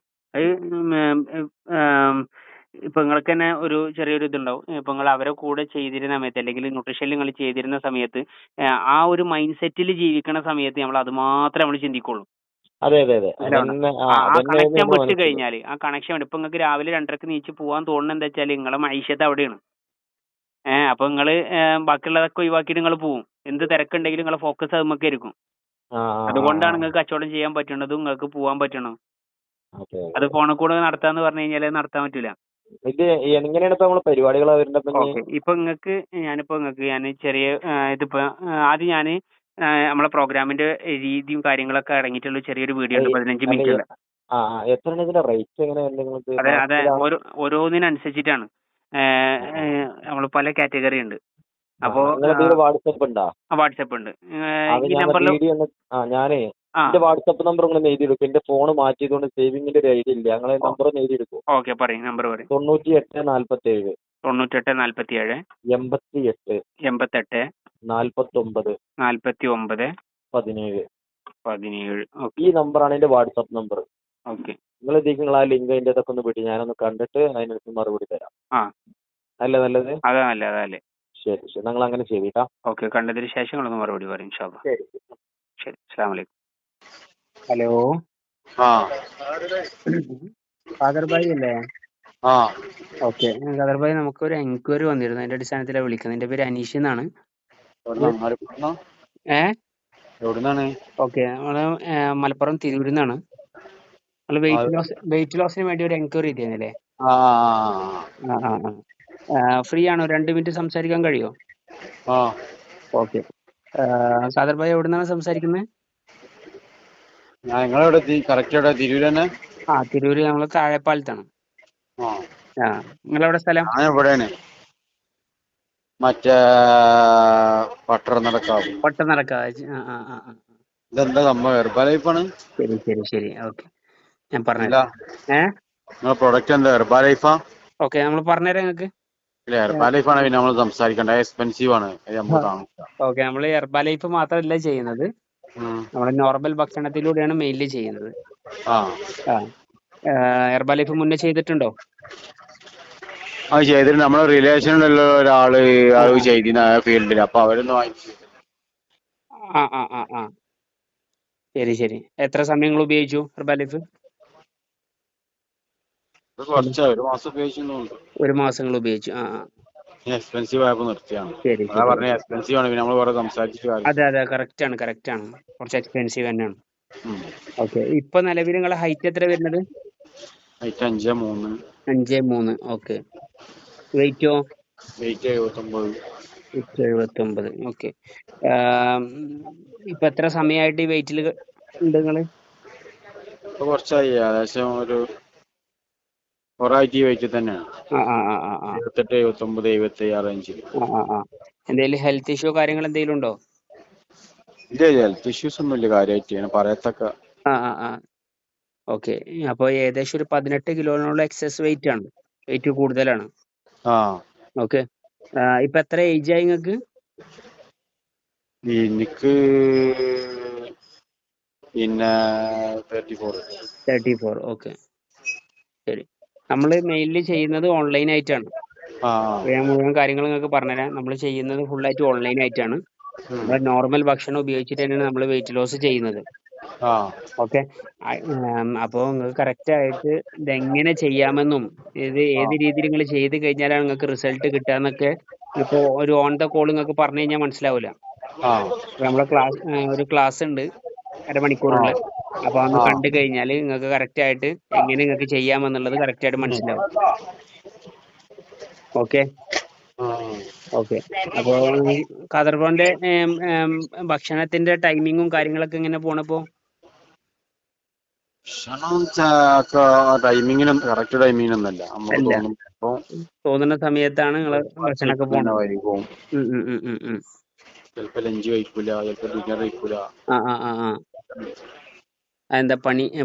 ഇപ്പൊ നിങ്ങൾക്ക് തന്നെ ഒരു ചെറിയൊരു ഇതുണ്ടാവും. ഇപ്പൊ നിങ്ങൾ അവരെ കൂടെ ചെയ്തിരുന്ന സമയത്ത് അല്ലെങ്കിൽ ന്യൂട്രീഷനിൽ നിങ്ങൾ ചെയ്തിരുന്ന സമയത്ത് ആ ഒരു മൈൻഡ് സെറ്റിൽ ജീവിക്കുന്ന സമയത്ത് നമ്മൾ അത് മാത്രമേ നമ്മൾ ചിന്തിക്കുള്ളൂ. അതെ അതെ അതെ അല്ല അതന്നെ ആ അതന്നെ കണക്ഷൻ നമ്മളെ വിട്ട് മനസ്സിൽ. കഴിഞ്ഞാൽ ആ കണക്ഷൻ ഇപ്പൊ നിങ്ങൾക്ക് രാവിലെ 2:30 നീച്ച് പോകാൻ തോന്നുന്നത് എന്താ വെച്ചാൽ നിങ്ങളെ മൈശത്ത് അവിടെയാണ്. അപ്പൊ നിങ്ങള് ബാക്കിയുള്ളതൊക്കെ ഒഴിവാക്കിയിട്ട് നിങ്ങൾ പോവും. എന്ത് തിരക്കുണ്ടെങ്കിലും നിങ്ങളെ ഫോക്കസ് അതുമ്മക്ക് ആയിരിക്കും. ആ ആ ആ അതുകൊണ്ടാണ് ആ നിങ്ങൾക്ക് കച്ചവടം ചെയ്യാൻ പറ്റുന്നതും നിങ്ങൾക്ക് പോകാൻ പറ്റണം. ഓക്കെ അത് ഓക്കെ. ഫോണിൽ കൂടെ നടത്താന്ന് പറഞ്ഞു കഴിഞ്ഞാൽ നടത്താൻ പറ്റൂല. ഇത് എങ്ങനെയാണ് ഇപ്പൊ നമ്മളെ പരിപാടികൾ അവരുടെ ഇപ്പൊ ഇനി? ഓക്കെ, ഇപ്പൊ നിങ്ങൾക്ക് ഞാൻ ചെറിയ ഇതിപ്പോ ആദ്യം ഞാൻ നമ്മളെ പ്രോഗ്രാമിന്റെ രീതിയും കാര്യങ്ങളൊക്കെ അടങ്ങിയിട്ടുള്ള ചെറിയൊരു വീഡിയോ ഉണ്ട് 15 അല്ല മിനിറ്റ് ഉള്ള. എത്രയാണ് ഇതിന്റെ റേറ്റ് എങ്ങനെയാണ് നിങ്ങൾക്ക് അതെ ഓരോന്നിനനുസരിച്ചിട്ടാണ്. നമ്മൾ പല കാറ്റഗറി ഉണ്ട്. അപ്പോ വാട്സപ്പ് ഉണ്ടോ? വാട്സപ്പ് ഉണ്ട്. അത് ഈ ഞാൻ നമ്പറിൽ വീഡിയോ ഞാനേ എന്റെ വാട്സപ്പ് നമ്പർ നിങ്ങൾ എഴുതി എടുക്കും. എന്റെ ഫോൺ മാറ്റിയതുകൊണ്ട് സേവിങ്ങിന്റെ ഒരു ഐഡിയ ഇല്ല. ഞങ്ങളെ നമ്പർ ഒന്ന് എഴുതി എടുക്കും. ഓക്കെ, പറയും നമ്പർ പറയും. 9847 9847 88 88 49 49 17. 17. ഈ നമ്പറാണ് എന്റെ വാട്സപ്പ് നമ്പർ. ഓക്കെ, നിങ്ങൾ ആ ലിങ്ക് അതിന്റെ ഇതൊക്കെ ഒന്ന് വിട്ട് ഞാനൊന്ന് കണ്ടിട്ട് അതിനനുസരിച്ച് മറുപടി തരാം. ആ അല്ലേ നല്ലത്? അതല്ലേ. ശരി ശരി, നിങ്ങൾ അങ്ങനെ ചെയ്തിട്ടാ. ഓക്കെ, കണ്ടതിന് ശേഷം നിങ്ങളൊന്ന് മറുപടി പറയും ഇൻഷാ അല്ലാ. ശരി. ശരി, അസ്സലാമു അലൈക്കും. ഹലോ, ഖാദർ ഭായി അല്ലേ? ഓക്കെ, ഖാദർ ഭായി, നമുക്കൊരു എൻക്വയറി വന്നിരുന്നു. അതിന്റെ അടിസ്ഥാനത്തിലാണ് വിളിക്കുന്നത്. എന്റെ പേര് അനീഷ് എന്നാണ്. ഓക്കെ, നമ്മള് മലപ്പുറം തിരൂരിൽ നിന്നാണ്. നമ്മള് വെയിറ്റ് ലോസിന് വേണ്ടി ഒരു എൻക്വയറി ചെയ്തിരുന്നില്ലേ? ഫ്രീ ആണോ? 2 മിനിറ്റ് സംസാരിക്കാൻ കഴിയോ? ഓക്കെ. ഖാദർ ഭായി എവിടെ നിന്നാണ് സംസാരിക്കുന്നത്? തിരൂര് തന്നെ. തിരൂര് നമ്മള് താഴെപ്പാലത്താണ്. നിങ്ങളെവിടെ സ്ഥലം? ഇവിടെയാണ് മറ്റേ പട്ടണക്കാവ്. ഇതെന്താ സംഭവം? ഹെർബലൈഫാണ്. ശരി. ഓക്കെ, ഞാൻ പറഞ്ഞു. നിങ്ങളെ പ്രൊഡക്റ്റ് എന്താ? ഹെർബലൈഫാ? ഓക്കെ, നമ്മൾ പറഞ്ഞുതരാം നിങ്ങൾക്ക്. ഹെർബലൈഫാണ് പിന്നെ നമ്മൾ സംസാരിക്കണ്ട. എക്സ്പെൻസീവ് ആണ്. ഓക്കെ, നമ്മൾ ഹെർബലൈഫ് മാത്രമല്ല ചെയ്യുന്നത്, നമ്മൾ നോർമൽ ഭക്ഷണത്തിലൂടെയാണ് മെയിൻലി ചെയ്യുന്നത്. ഹെർബലൈഫ് മുന്നേ ചെയ്തിട്ടുണ്ടോ? അത് ചെയ്തിട്ട് നമ്മളെ റിലേഷനിലുള്ള ഒരാള് അത് ചെയ്തിരുന്ന ഫീൽഡിൽ, അപ്പൊ അവരൊന്ന് വാങ്ങിച്ചു. ശരി. എത്ര സമയം നിങ്ങൾ ഉപയോഗിച്ചു ഹെർബലൈഫ്? കുറച്ചായി, 1 മാസം ഉപയോഗിച്ചു. 1 മാസം നിങ്ങൾ ഉപയോഗിച്ചു. എക്സ്പെൻസീവ് ആയപ്പോ നിർത്തിയാണ്. അതാ പറഞ്ഞ എക്സ്പെൻസീവ് ആണ്. പിന്നെ നമ്മൾ വേറെ സംസാരിച്ചിട്ട് അതെ, കറക്റ്റ് ആണ്. കുറച്ച് എക്സ്പെൻസീവ് തന്നെയാണ്. ഓക്കെ, ഇപ്പൊ നിലവിൽ നിങ്ങളെ ഹൈറ്റ് എത്ര വരുന്നത്? ഹൈറ്റ് 5'3". 5'3". ഓക്കെ, വെയിറ്റോ? വെയിറ്റ് 79. ഓക്കെ, ഇപ്പൊ എത്ര സമയമായിട്ട് ഈ വെയിറ്റിൽ ഉണ്ട് നിങ്ങള്? കുറച്ചായി, ഏകദേശം ഒരു ഒരാഴ്ച വെയിറ്റ് തന്നെയാണ്. 78, 79, 76 റേഞ്ചിൽ. എന്തെങ്കിലും ഹെൽത്ത് ഇഷ്യൂ കാര്യങ്ങൾ എന്തെങ്കിലും ഉണ്ടോ? ഇല്ല, ഹെൽത്ത് ഇഷ്യൂസ് ഒന്നും ഇല്ല കാര്യമായിട്ട് പറയത്തക്ക. ഓക്കെ, അപ്പൊ ഏകദേശം ഒരു 18 കിലോനുള്ള എക്സസ് വെയിറ്റ് ആണ്. വെയിറ്റ് കൂടുതലാണ്. ഓക്കെ, ഇപ്പൊ എത്ര ഏജ് ആയി നിങ്ങൾക്ക്? എനിക്ക് 34. ഓക്കെ, ശരി. നമ്മൾ മെയിൻലി ചെയ്യുന്നത് ഓൺലൈൻ ആയിട്ടാണ്. ഞാൻ മുഴുവൻ കാര്യങ്ങൾ നിങ്ങൾക്ക് പറഞ്ഞുതരാം. നമ്മൾ ചെയ്യുന്നത് ഫുള്ളായിട്ട് ഓൺലൈൻ ആയിട്ടാണ്. നമ്മൾ നോർമൽ ഭക്ഷണം ഉപയോഗിച്ചിട്ട് തന്നെയാണ് നമ്മൾ വെയിറ്റ് ലോസ് ചെയ്യുന്നത്. ഓക്കെ, അപ്പോൾ നിങ്ങൾക്ക് കറക്റ്റ് ആയിട്ട് ഇതെങ്ങനെ ചെയ്യാമെന്നും ഏത് രീതിയിൽ നിങ്ങൾ ചെയ്ത് കഴിഞ്ഞാലാണ് നിങ്ങൾക്ക് റിസൾട്ട് കിട്ടുകയെന്നൊക്കെ ഇപ്പോൾ ഒരു ഓൺ ദ കോൾ നിങ്ങൾക്ക് പറഞ്ഞു കഴിഞ്ഞാൽ മനസ്സിലാവില്ല. നമ്മളെ ഒരു ക്ലാസ് ഉണ്ട് 1/2 മണിക്കൂറുള്ള. അപ്പോൾ അന്ന് കണ്ടു കഴിഞ്ഞാൽ നിങ്ങൾക്ക് കറക്റ്റ് ആയിട്ട് എങ്ങനെ നിങ്ങൾക്ക് ചെയ്യാമെന്നുള്ളത് കറക്റ്റ് ആയിട്ട് മനസ്സിലാവും. ഓക്കെ, അപ്പോൾ ഖാദർ ബ്രോന്റെ ഭക്ഷണത്തിന്റെ ടൈമിങ്ങും കാര്യങ്ങളൊക്കെ എങ്ങനെ പോണപ്പോ? കറക്റ്റ് ടൈമിങ്ങിനൊന്നല്ല. തോന്നുന്ന സമയത്താണ് നിങ്ങള് ഭക്ഷണമൊക്കെ പോകുന്നത്. ചിലപ്പോ ലഞ്ച് കഴിക്കൂല, ചിലപ്പോ ഡിന്നർ കഴിക്കൂല. എന്താ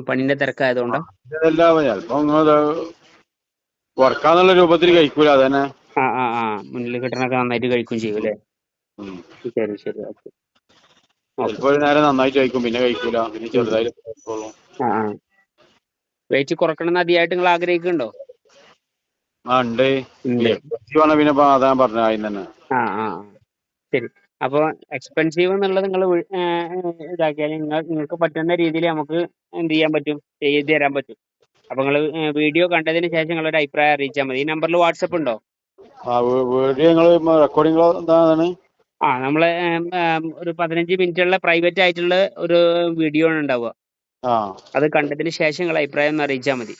പണിന്റെ തിരക്കായതുകൊണ്ടാ? ചിലപ്പോ വർക്കാന്നുള്ള രൂപത്തിൽ കഴിക്കൂല. അതന്നെ മുന്നിൽ കിട്ടണൊക്കെ നന്നായിട്ട് കഴിക്കും ചെയ്യും അല്ലേ? ശരി. ഓക്കെ, ചിലപ്പോ ഒരു നേരം നന്നായിട്ട് കഴിക്കും, പിന്നെ കഴിക്കൂല, പിന്നെ ചെറുതായിട്ട് കഴിക്കുള്ളൂ. വെയിറ്റ് കുറക്കണം എന്ന് അതിയായിട്ട് നിങ്ങൾ ആഗ്രഹിക്കുന്നുണ്ടോ? ഉണ്ട്. പിന്നെ അതാ പറഞ്ഞ ആദ്യം തന്നെ. ശരി. അപ്പോൾ എക്സ്പെൻസീവ് എന്നുള്ളത് നിങ്ങൾ ഇതാക്കിയാൽ നിങ്ങൾക്ക് പറ്റുന്ന രീതിയിൽ നമുക്ക് എന്ത് ചെയ്യാൻ പറ്റും, ചെയ്ത് തരാൻ പറ്റും. അപ്പോൾ നിങ്ങൾ വീഡിയോ കണ്ടതിന് ശേഷം നിങ്ങളൊരു അഭിപ്രായം അറിയിച്ചാൽ മതി. ഈ നമ്പറിൽ വാട്സപ്പ് ഉണ്ടോ? വീഡിയോ നിങ്ങൾ റെക്കോർഡിംഗ് എന്താണ്? നമ്മളെ ഒരു 15 മിനിറ്റുള്ള പ്രൈവറ്റ് ആയിട്ടുള്ള ഒരു വീഡിയോ ആണ് ഉണ്ടാവുക. അത് കണ്ടതിന് ശേഷം നിങ്ങൾ അഭിപ്രായം ഒന്ന് അറിയിച്ചാൽ മതി.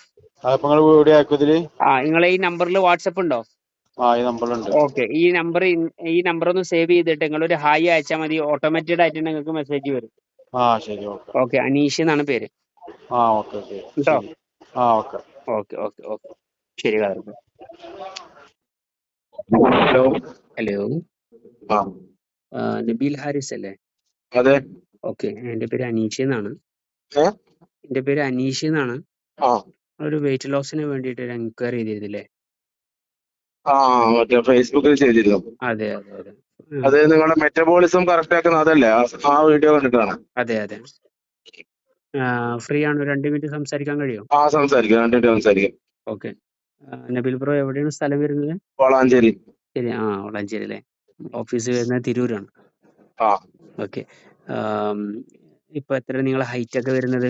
വീഡിയോ ആക്കുതില് നിങ്ങളെ ഈ നമ്പറിൽ വാട്സപ്പ് ഉണ്ടോ? ഈ നമ്പറിലുണ്ട്. ഓക്കെ, ഈ നമ്പർ ഒന്ന് സേവ് ചെയ്തിട്ട് നിങ്ങളൊരു ഹായ് അയച്ചാൽ മതി. ഓട്ടോമാറ്റഡ് ആയിട്ട് നിങ്ങൾക്ക് മെസ്സേജ് വരും. ശരി. ഓക്കെ, അനീഷ് എന്നാണ് പേര് കേട്ടോ. ഓക്കെ ഓക്കെ ഓക്കെ ശരി. ഹലോ. ഹലോ, നബീൽ ഹാരിസ് അല്ലേ? അതെ. ഓക്കെ, എൻ്റെ പേര് അനീഷ് എന്നാണ്. ഒരു വെയിറ്റ് ലോസിന് വേണ്ടിയിട്ട് ഒരു എൻക്വയറി ചെയ്തിരുന്നില്ലേ? മറ്റേ ഫേസ്ബുക്കിൽ ചെയ്തിരുന്നു. അതെ അതെ അതെ. അത് നിങ്ങളുടെ മെറ്റബോളിസം കറക്റ്റ് ആക്കുന്ന അതല്ലേ? ആ വീഡിയോ കണ്ടിട്ടാണ്. അതെ അതെ. ഫ്രീ ആണ്, 2 മിനിറ്റ് സംസാരിക്കാൻ കഴിയും? സംസാരിക്കാം. ഓക്കെ. നബീൽ ബ്രോ എവിടെയാണ് സ്ഥലം വരുന്നത്? വളാഞ്ചേരി. ശരി, വളാഞ്ചേരി അല്ലേ. ഓഫീസ് വരുന്നത് തിരൂരാണ്. ഓക്കെ. ഇപ്പൊ എത്ര നിങ്ങളെ ഹൈറ്റ് ഒക്കെ വരുന്നത്?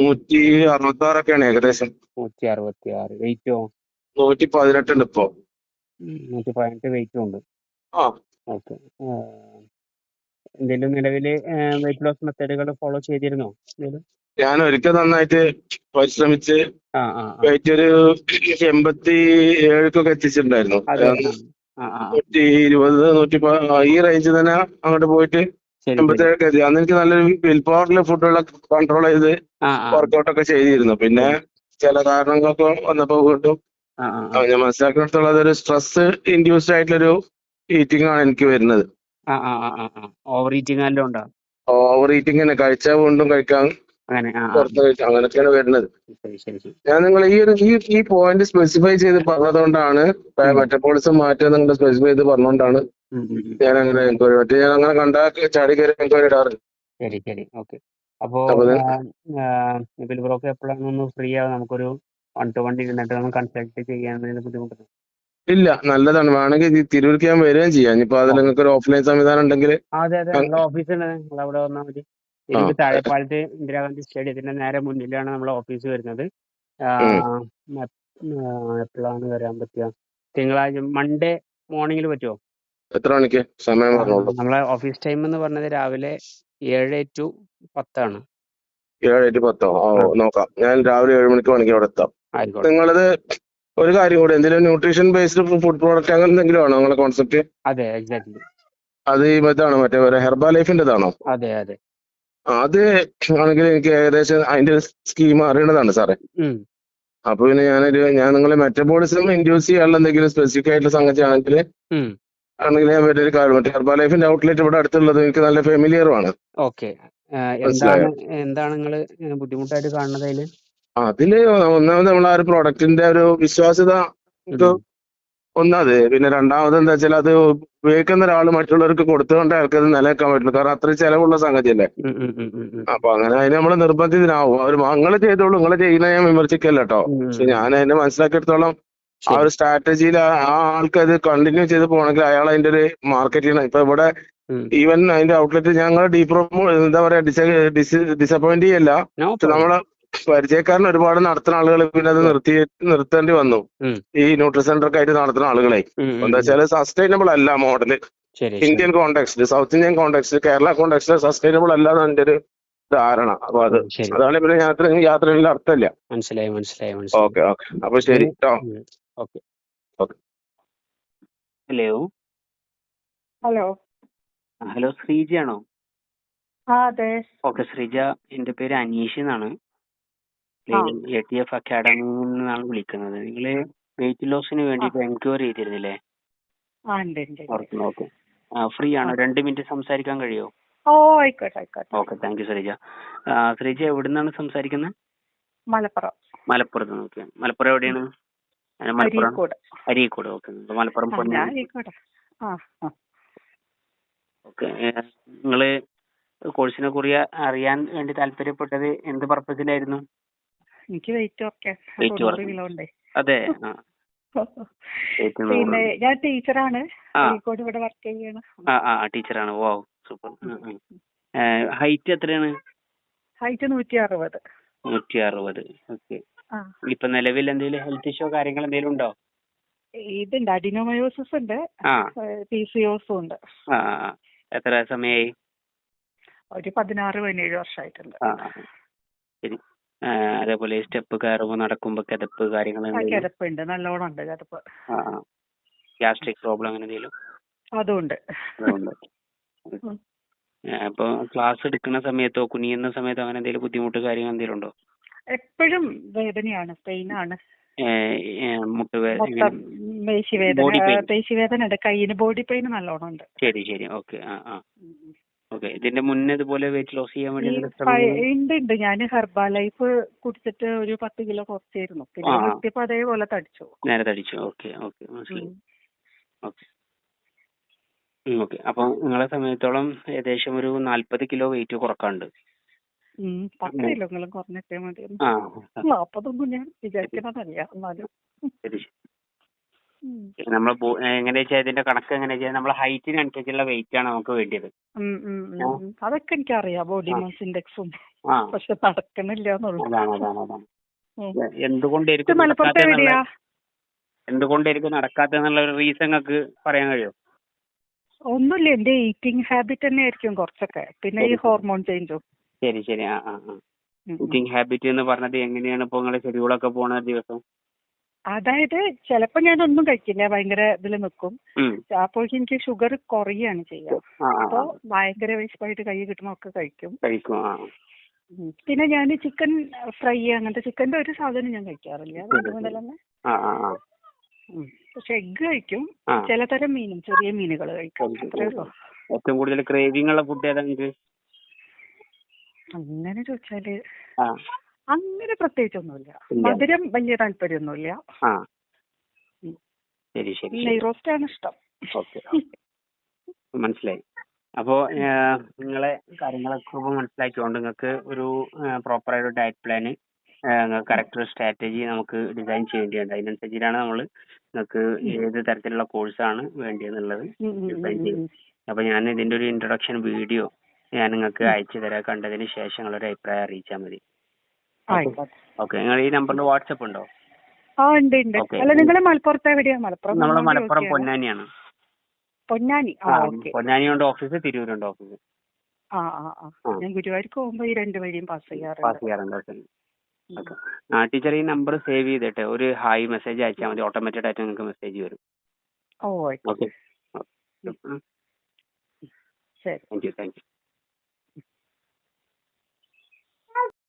166 ഏകദേശം. 166. വെയിറ്റോ? 118 ഉണ്ട് ഇപ്പോ. 118 വെയിറ്റും ഉണ്ട്. ഓക്കെ. എന്തെങ്കിലും നിലവിൽ വെയിറ്റ് ലോസ് മെത്തേഡുകൾ ഫോളോ ചെയ്തിരുന്നോ? ഞാൻ ഒരിക്കൽ നന്നായിട്ട് പരിശ്രമിച്ച് വെയിറ്റ് ഒരു 87 എത്തിച്ചിട്ടുണ്ടായിരുന്നു. 120, 110 ഈ റേഞ്ചിൽ തന്നെ അങ്ങോട്ട് പോയിട്ട് 87 എത്തി. അന്ന് എനിക്ക് നല്ലൊരു വിൽ പവറിൽ ഫുഡുകളൊക്കെ കൺട്രോൾ ചെയ്ത് വർക്കൗട്ട് ഒക്കെ ചെയ്തിരുന്നു. പിന്നെ ചില കാരണങ്ങളൊക്കെ വന്നപ്പോ വീണ്ടും ഞാൻ മനസ്സിലാക്കിയിടത്തോളം അതൊരു സ്ട്രെസ് ഇൻഡ്യൂസ്ഡ് ആയിട്ടുള്ളൊരു ഈറ്റിംഗ് ആണ് എനിക്ക് വരുന്നത്. ഓവർ ഈറ്റിംഗ് എല്ലാം ഉണ്ടോ? ഓവർ ഈറ്റിംഗ് തന്നെ, കഴിച്ചാൽ വീണ്ടും കഴിക്കാൻ പുറത്ത് കഴിച്ചാൽ അങ്ങനെയൊക്കെയാണ് വരുന്നത്. ഞാൻ നിങ്ങൾ ഈ പോയിന്റ് സ്പെസിഫൈ ചെയ്ത് പറഞ്ഞതുകൊണ്ടാണ്, മെറ്റബോളിസം മാറ്റുക നിങ്ങൾ സ്പെസിഫൈ ചെയ്ത് പറഞ്ഞുകൊണ്ടാണ് ഞാൻ അങ്ങനെ എൻക്വയറി. മറ്റേ ഞാൻ അങ്ങനെ കണ്ടാ ചാടി കയറി എൻക്വയറി ഇടാറില്ല. ശരി ശരി. ഓക്കെ. അപ്പോ നബീൽ ബ്രോക്ക് എപ്പോഴാണ് ഒന്ന് ഫ്രീ ആവുക? നമുക്കൊരു 1-to-1 ഇരുന്നിട്ട് നമ്മൾ കൺസൾട്ട് ചെയ്യാൻ ബുദ്ധിമുട്ടുണ്ട്. ഇല്ല, നല്ലതാണ്. വേണമെങ്കിൽ തിരൂർക്ക് ഞാൻ വരികയും ചെയ്യാം. ഇനിയിപ്പോ അതിൽ നിങ്ങൾക്ക് ഒരു ഓഫ്ലൈൻ സംവിധാനം ഉണ്ടെങ്കിൽ. അതെ അതെ, നമ്മളെ ഓഫീസ് ഉണ്ട്. നിങ്ങൾ അവിടെ വന്നാൽ മതി. തിരൂർ താഴെപ്പാലത്ത് ഇന്ദിരാഗാന്ധി സ്റ്റേഡിയത്തിന്റെ നേരെ മുന്നിലാണ് നമ്മളെ ഓഫീസ് വരുന്നത്. എപ്പോഴാണ് വരാൻ പറ്റുക? തിങ്കളാഴ്ച മൺഡേ മോർണിംഗിൽ പറ്റുമോ? എത്ര മണിക്ക് സമയം പറഞ്ഞോളൂ. നമ്മളെ ഓഫീസ് ടൈം എന്ന് പറഞ്ഞത് രാവിലെ 7 to 10 7 to 10. നോക്കാം. ഞാൻ രാവിലെ 7 മണിക്ക് വേണമെങ്കിൽ അവിടെ എത്താം. നിങ്ങളത് ഒരു കാര്യം കൂടെ, എന്തെങ്കിലും ന്യൂട്രീഷൻ ബേസ്ഡ് ഫുഡ് പ്രോഡക്റ്റ് അങ്ങനെ എന്തെങ്കിലും ആണോ നിങ്ങളുടെ കോൺസെപ്റ്റ്? അതെ, എക്സാക്ട്ലി. അത് ഇതാണോ, മറ്റേ ഹെർബാ ലൈഫിൻ്റെതാണോ? അതെ അതെ. അത് ആണെങ്കിൽ എനിക്ക് ഏകദേശം അതിന്റെ സ്കീം അറിയണതാണ് സാറേ. അപ്പൊ പിന്നെ ഞാൻ നിങ്ങളെ മെറ്റബോളിസം ഇൻഡ്യൂസ് ചെയ്യാനുള്ള എന്തെങ്കിലും സ്പെസിഫിക് ആയിട്ടുള്ള സംഗതി ആണെങ്കിൽ ഞാൻ വലിയൊരു കാര്യം, മറ്റേ ഹെർബാ ലൈഫിന്റെ ഔട്ട്ലെറ്റ് ഇവിടെ അടുത്തുള്ളത് എനിക്ക് നല്ല ഫെമിലിയറുമാണ്. ഓക്കെ. എന്താണ് നിങ്ങൾ ബുദ്ധിമുട്ടായിട്ട് കാണുന്നത് അതില്? അതില് ഒന്നാമത് നമ്മൾ ആ ഒരു പ്രോഡക്റ്റിന്റെ ഒരു വിശ്വാസ്യത ഒന്നത്. പിന്നെ രണ്ടാമത് എന്താ വെച്ചാൽ അത് ഉപയോഗിക്കുന്ന ഒരാൾ മറ്റുള്ളവർക്ക് കൊടുത്തുകൊണ്ട് അയാൾക്ക് അത് നിലനിൽക്കാൻ പറ്റില്ല. കാരണം അത്രയും ചെലവുള്ള സംഗതിയല്ലേ. അപ്പൊ അങ്ങനെ അതിന് നമ്മൾ നിർബന്ധിതനാവും. അവർ നിങ്ങൾ ചെയ്തോളൂ, നിങ്ങൾ ചെയ്യുന്ന ഞാൻ വിമർശിക്കല്ല കേട്ടോ. പക്ഷെ ഞാൻ അതിനെ മനസ്സിലാക്കിയെടുത്തോളം ആ ഒരു സ്ട്രാറ്റജിയിൽ ആ ആൾക്ക് അത് കണ്ടിന്യൂ ചെയ്ത് പോകണമെങ്കിൽ അയാൾ അതിന്റെ ഒരു മാർക്കറ്റ് ചെയ്യണം. ഇപ്പൊ ഇവിടെ ഈവൻ അതിന്റെ ഔട്ട്ലെറ്റ് ഞങ്ങൾ എന്താ പറയാ ഡിസപ്പോയിന്റ് ചെയ്യല്ല. നമ്മളെ പരിചയക്കാരൻ ഒരുപാട് നടത്തുന്ന ആളുകൾ പിന്നെ അത് നിർത്തേണ്ടി വന്നു. ഈ ന്യൂട്രി സെന്റർ ഒക്കെ ആയിട്ട് നടത്തുന്ന ആളുകളെ എന്താ വെച്ചാൽ സസ്റ്റൈനബിൾ അല്ല model. Indian context, south Indian context, Kerala context sustainable അല്ല എന്നാണ് എന്റെ ഒരു ധാരണ. അപ്പൊ അതാണ് പിന്നെ യാത്രയിൽ അർത്ഥമില്ല. മനസ്സിലായി. ഓക്കെ. അപ്പൊ ശരി കേട്ടോ. ഹലോ, ശ്രീജയാണോ? അതെ. ഓക്കെ ശ്രീജ, എന്റെ പേര് അനീഷ് എന്നാണ്. ATF അക്കാഡമിയിൽ നിന്നാണ് വിളിക്കുന്നത്. നിങ്ങള് വെയിറ്റ് ലോസിന് വേണ്ടിയിട്ട് എൻക്വയറി ചെയ്തിരുന്നില്ലേ? ഓക്കെ. ഫ്രീ ആണ്, 2 മിനിറ്റ് സംസാരിക്കാൻ കഴിയുമോ? ആയിക്കോട്ടെ. Okay, thank you Sreeja. Sreeja എവിടെ നിന്നാണ് സംസാരിക്കുന്നത്? മലപ്പുറത്ത്. ഓക്കെ. മലപ്പുറം എവിടെയാണ്? അരീക്കോട്. ഓക്കെ. മലപ്പുറം ഓക്കെ. നിങ്ങള് കോഴ്സിനെ കുറിച്ച് അറിയാൻ വേണ്ടി താല്പര്യപ്പെട്ടത് എന്ത് പർപ്പസിലായിരുന്നു? എനിക്ക് വെയിറ്റ്. അതെ. ഏറ്റവും പിന്നെ നൂറുണ്ട്. ഞാൻ ടീച്ചറാണ്, ആ കോഴിക്കോട് ഇവിടെ വർക്ക് ചെയ്യാണ്. ടീച്ചറാണ്. ഓ സൂപ്പർ. ഹൈറ്റ് എത്രയാണ്? ഹൈറ്റ് 160. 160. ഓക്കെ. ആ ഇപ്പൊ നിലവിൽ എന്തെങ്കിലും ഹെൽത്ത് ഇഷ്യൂ കാര്യങ്ങൾ എന്തെങ്കിലും ഉണ്ടോ? ഇതുണ്ട്, അഡിനോമയോസിസ് ഉണ്ട്, ആ PCOS ഉണ്ട്. ആ ആ, ആ. എത്ര സമയമായി? ഒരു 16-17 വർഷമായിട്ടുണ്ട്. ശരി. അതേപോലെ സ്റ്റെപ്പ് കയറുമ്പോൾ നടക്കുമ്പോ കിതപ്പ് കാര്യങ്ങൾ എന്തെങ്കിലും? കിതപ്പുണ്ട്, നല്ലോണം ഉണ്ട് കിതപ്പ്. ഗ്യാസ്ട്രിക് പ്രോബ്ലം അങ്ങനെ എന്തെങ്കിലും? അതുണ്ട്. അതുണ്ട്. അപ്പൊ ക്ലാസ് എടുക്കുന്ന സമയത്തോ കുനിയുന്ന സമയത്തോ അങ്ങനെ എന്തെങ്കിലും ബുദ്ധിമുട്ട് കാര്യങ്ങൾ എന്തെങ്കിലും ഉണ്ടോ? എപ്പോഴും വേദനയാണ്, പെയിനാണ്. മുട്ടുവേദന, പേശിവേദന ഉണ്ട്, കയ്യിന് ബോഡി പെയിൻ നല്ലോണം ഉണ്ട്. ശരി ശരി. ഓക്കെ. ഓക്കെ. ഇതിന്റെ മുന്നേ ഇതുപോലെ വെയിറ്റ് ലോസ് ചെയ്യാൻ ഉണ്ട്. ഞാൻ ഹെർബാ ലൈഫ് കുടിച്ചിട്ട് ഒരു 10 കിലോ കുറച്ചായിരുന്നു. പിന്നെ നിർത്തിയപ്പോ അതേപോലെ തടിച്ചു. നേരെ തടിച്ചു. ഓക്കെ ഓക്കെ, മനസ്സിലായി. Okay okay. അപ്പൊ നിങ്ങളെ സമയത്തോളം ഏകദേശം ഒരു 40 കിലോ വെയിറ്റ് കുറക്കാണ്ട്. 10 കിലോങ്കിലും കുറഞ്ഞിട്ടേ മതി. 40 ഞാൻ വിചാരിക്കണതല്ല എന്നാലും. ശരി. നമ്മൾ എങ്ങനെയാ വെച്ചാൽ ഇതിന്റെ കണക്ക് എങ്ങനെയാ വെച്ചാൽ നമ്മളെ ഹൈറ്റിനനുസരിച്ചുള്ള വെയിറ്റ് ആണ് നമുക്ക് വേണ്ടിയത്. അതൊക്കെ എനിക്കറിയാം, ബോഡി മാസ് ഇൻഡെക്സും. പക്ഷെ നടക്കണില്ല എന്നുള്ളൂ. എന്തുകൊണ്ടായിരിക്കും നടക്കാത്തെന്നുള്ള ഒരു റീസൺ നിങ്ങൾക്ക് പറയാൻ കഴിയോ? ഒന്നുമില്ല, എന്റെ ഈറ്റിംഗ് ഹാബിറ്റ് തന്നെ ആയിരിക്കും കുറച്ചൊക്കെ, പിന്നെ ഈ ഹോർമോൺ ചേഞ്ചും. ശരി ശരി. ഈറ്റിംഗ് ഹാബിറ്റ് എന്ന് പറഞ്ഞത് എങ്ങനെയാണ് ഇപ്പൊ നിങ്ങളുടെ ഷെഡ്യൂളൊക്കെ പോണ ദിവസം? അതായത് ചിലപ്പോ ഞാൻ ഒന്നും കഴിക്കില്ല, ഭയങ്കര ഇതിൽ നിൽക്കും. അപ്പോഴേക്കും എനിക്ക് ഷുഗർ കുറയാണ് ചെയ്യാം. അപ്പൊ ഭയങ്കര വിശപ്പായിട്ട് കൈ കിട്ടുന്നൊക്കെ കഴിക്കും. പിന്നെ ഞാൻ ചിക്കൻ ഫ്രൈ അങ്ങനത്തെ ചിക്കന്റെ ഒരു സാധനം ഞാൻ കഴിക്കാറില്ല മുതൽ തന്നെ. പക്ഷെ എഗ് കഴിക്കും, ചിലതരം മീനും ചെറിയ മീനുകൾ കഴിക്കും. അത്രേ ഉള്ളൂ. ഏറ്റവും കൂടുതൽ ക്രേവിംഗ് ഉള്ള ഫുഡ് ഏതാ നിങ്ങൾക്ക്? അങ്ങനെ ചോദിച്ചാല് അങ്ങനെ പ്രത്യേകിച്ചൊന്നുമില്ല. മധുരം വലിയ താല്പര്യമൊന്നുമില്ല. നെയ് റോസ്റ്റ് ആണ് ഇഷ്ടം. മനസ്സിലായി. അപ്പോ നിങ്ങളെ കാര്യങ്ങളൊക്കെ മനസ്സിലാക്കിക്കൊണ്ട് നിങ്ങൾക്ക് ഒരു പ്രോപ്പറായ ഒരു ഡയറ്റ് പ്ലാന്, കറക്റ്റ് ഒരു സ്ട്രാറ്റജി നമുക്ക് ഡിസൈൻ ചെയ്യേണ്ടതുണ്ട്. അതിനനുസരിച്ചിട്ടാണ് നമ്മൾ നിങ്ങൾക്ക് ഏത് തരത്തിലുള്ള കോഴ്സാണ് വേണ്ടിയെന്നുള്ളത് ഡിസൈൻ ചെയ്യും. അപ്പൊ ഞാൻ ഇതിന്റെ ഒരു ഇൻട്രൊഡക്ഷൻ വീഡിയോ ഞാൻ നിങ്ങൾക്ക് അയച്ചു തരാം. കണ്ടതിന് ശേഷം നിങ്ങളൊരു അഭിപ്രായം അറിയിച്ചാൽ മതി. ഓക്കെ. നിങ്ങൾ ഈ നമ്പറിൽ വാട്സപ്പ് ഉണ്ടോ? നമ്മളെ മലപ്പുറം പൊന്നാനിയാണ്. പൊന്നാനിയുണ്ട് ഓഫീസ്, തിരൂരുണ്ട് ഓഫീസ്. ഞാൻ ഗുരുവായൂർക്ക് പോകുമ്പോ ഈ 2 വഴിയും പാസ് ചെയ്യാറുണ്ട്. ടീച്ചർ ഈ നമ്പർ സേവ് ചെയ്തിട്ട് ഒരു ഹായ് മെസ്സേജ് അയച്ചാൽ മതി. ഓട്ടോമാറ്റഡ് ആയിട്ട് നിങ്ങൾക്ക് മെസ്സേജ് വരും. ഓക്കെ. ശരി. Thank you.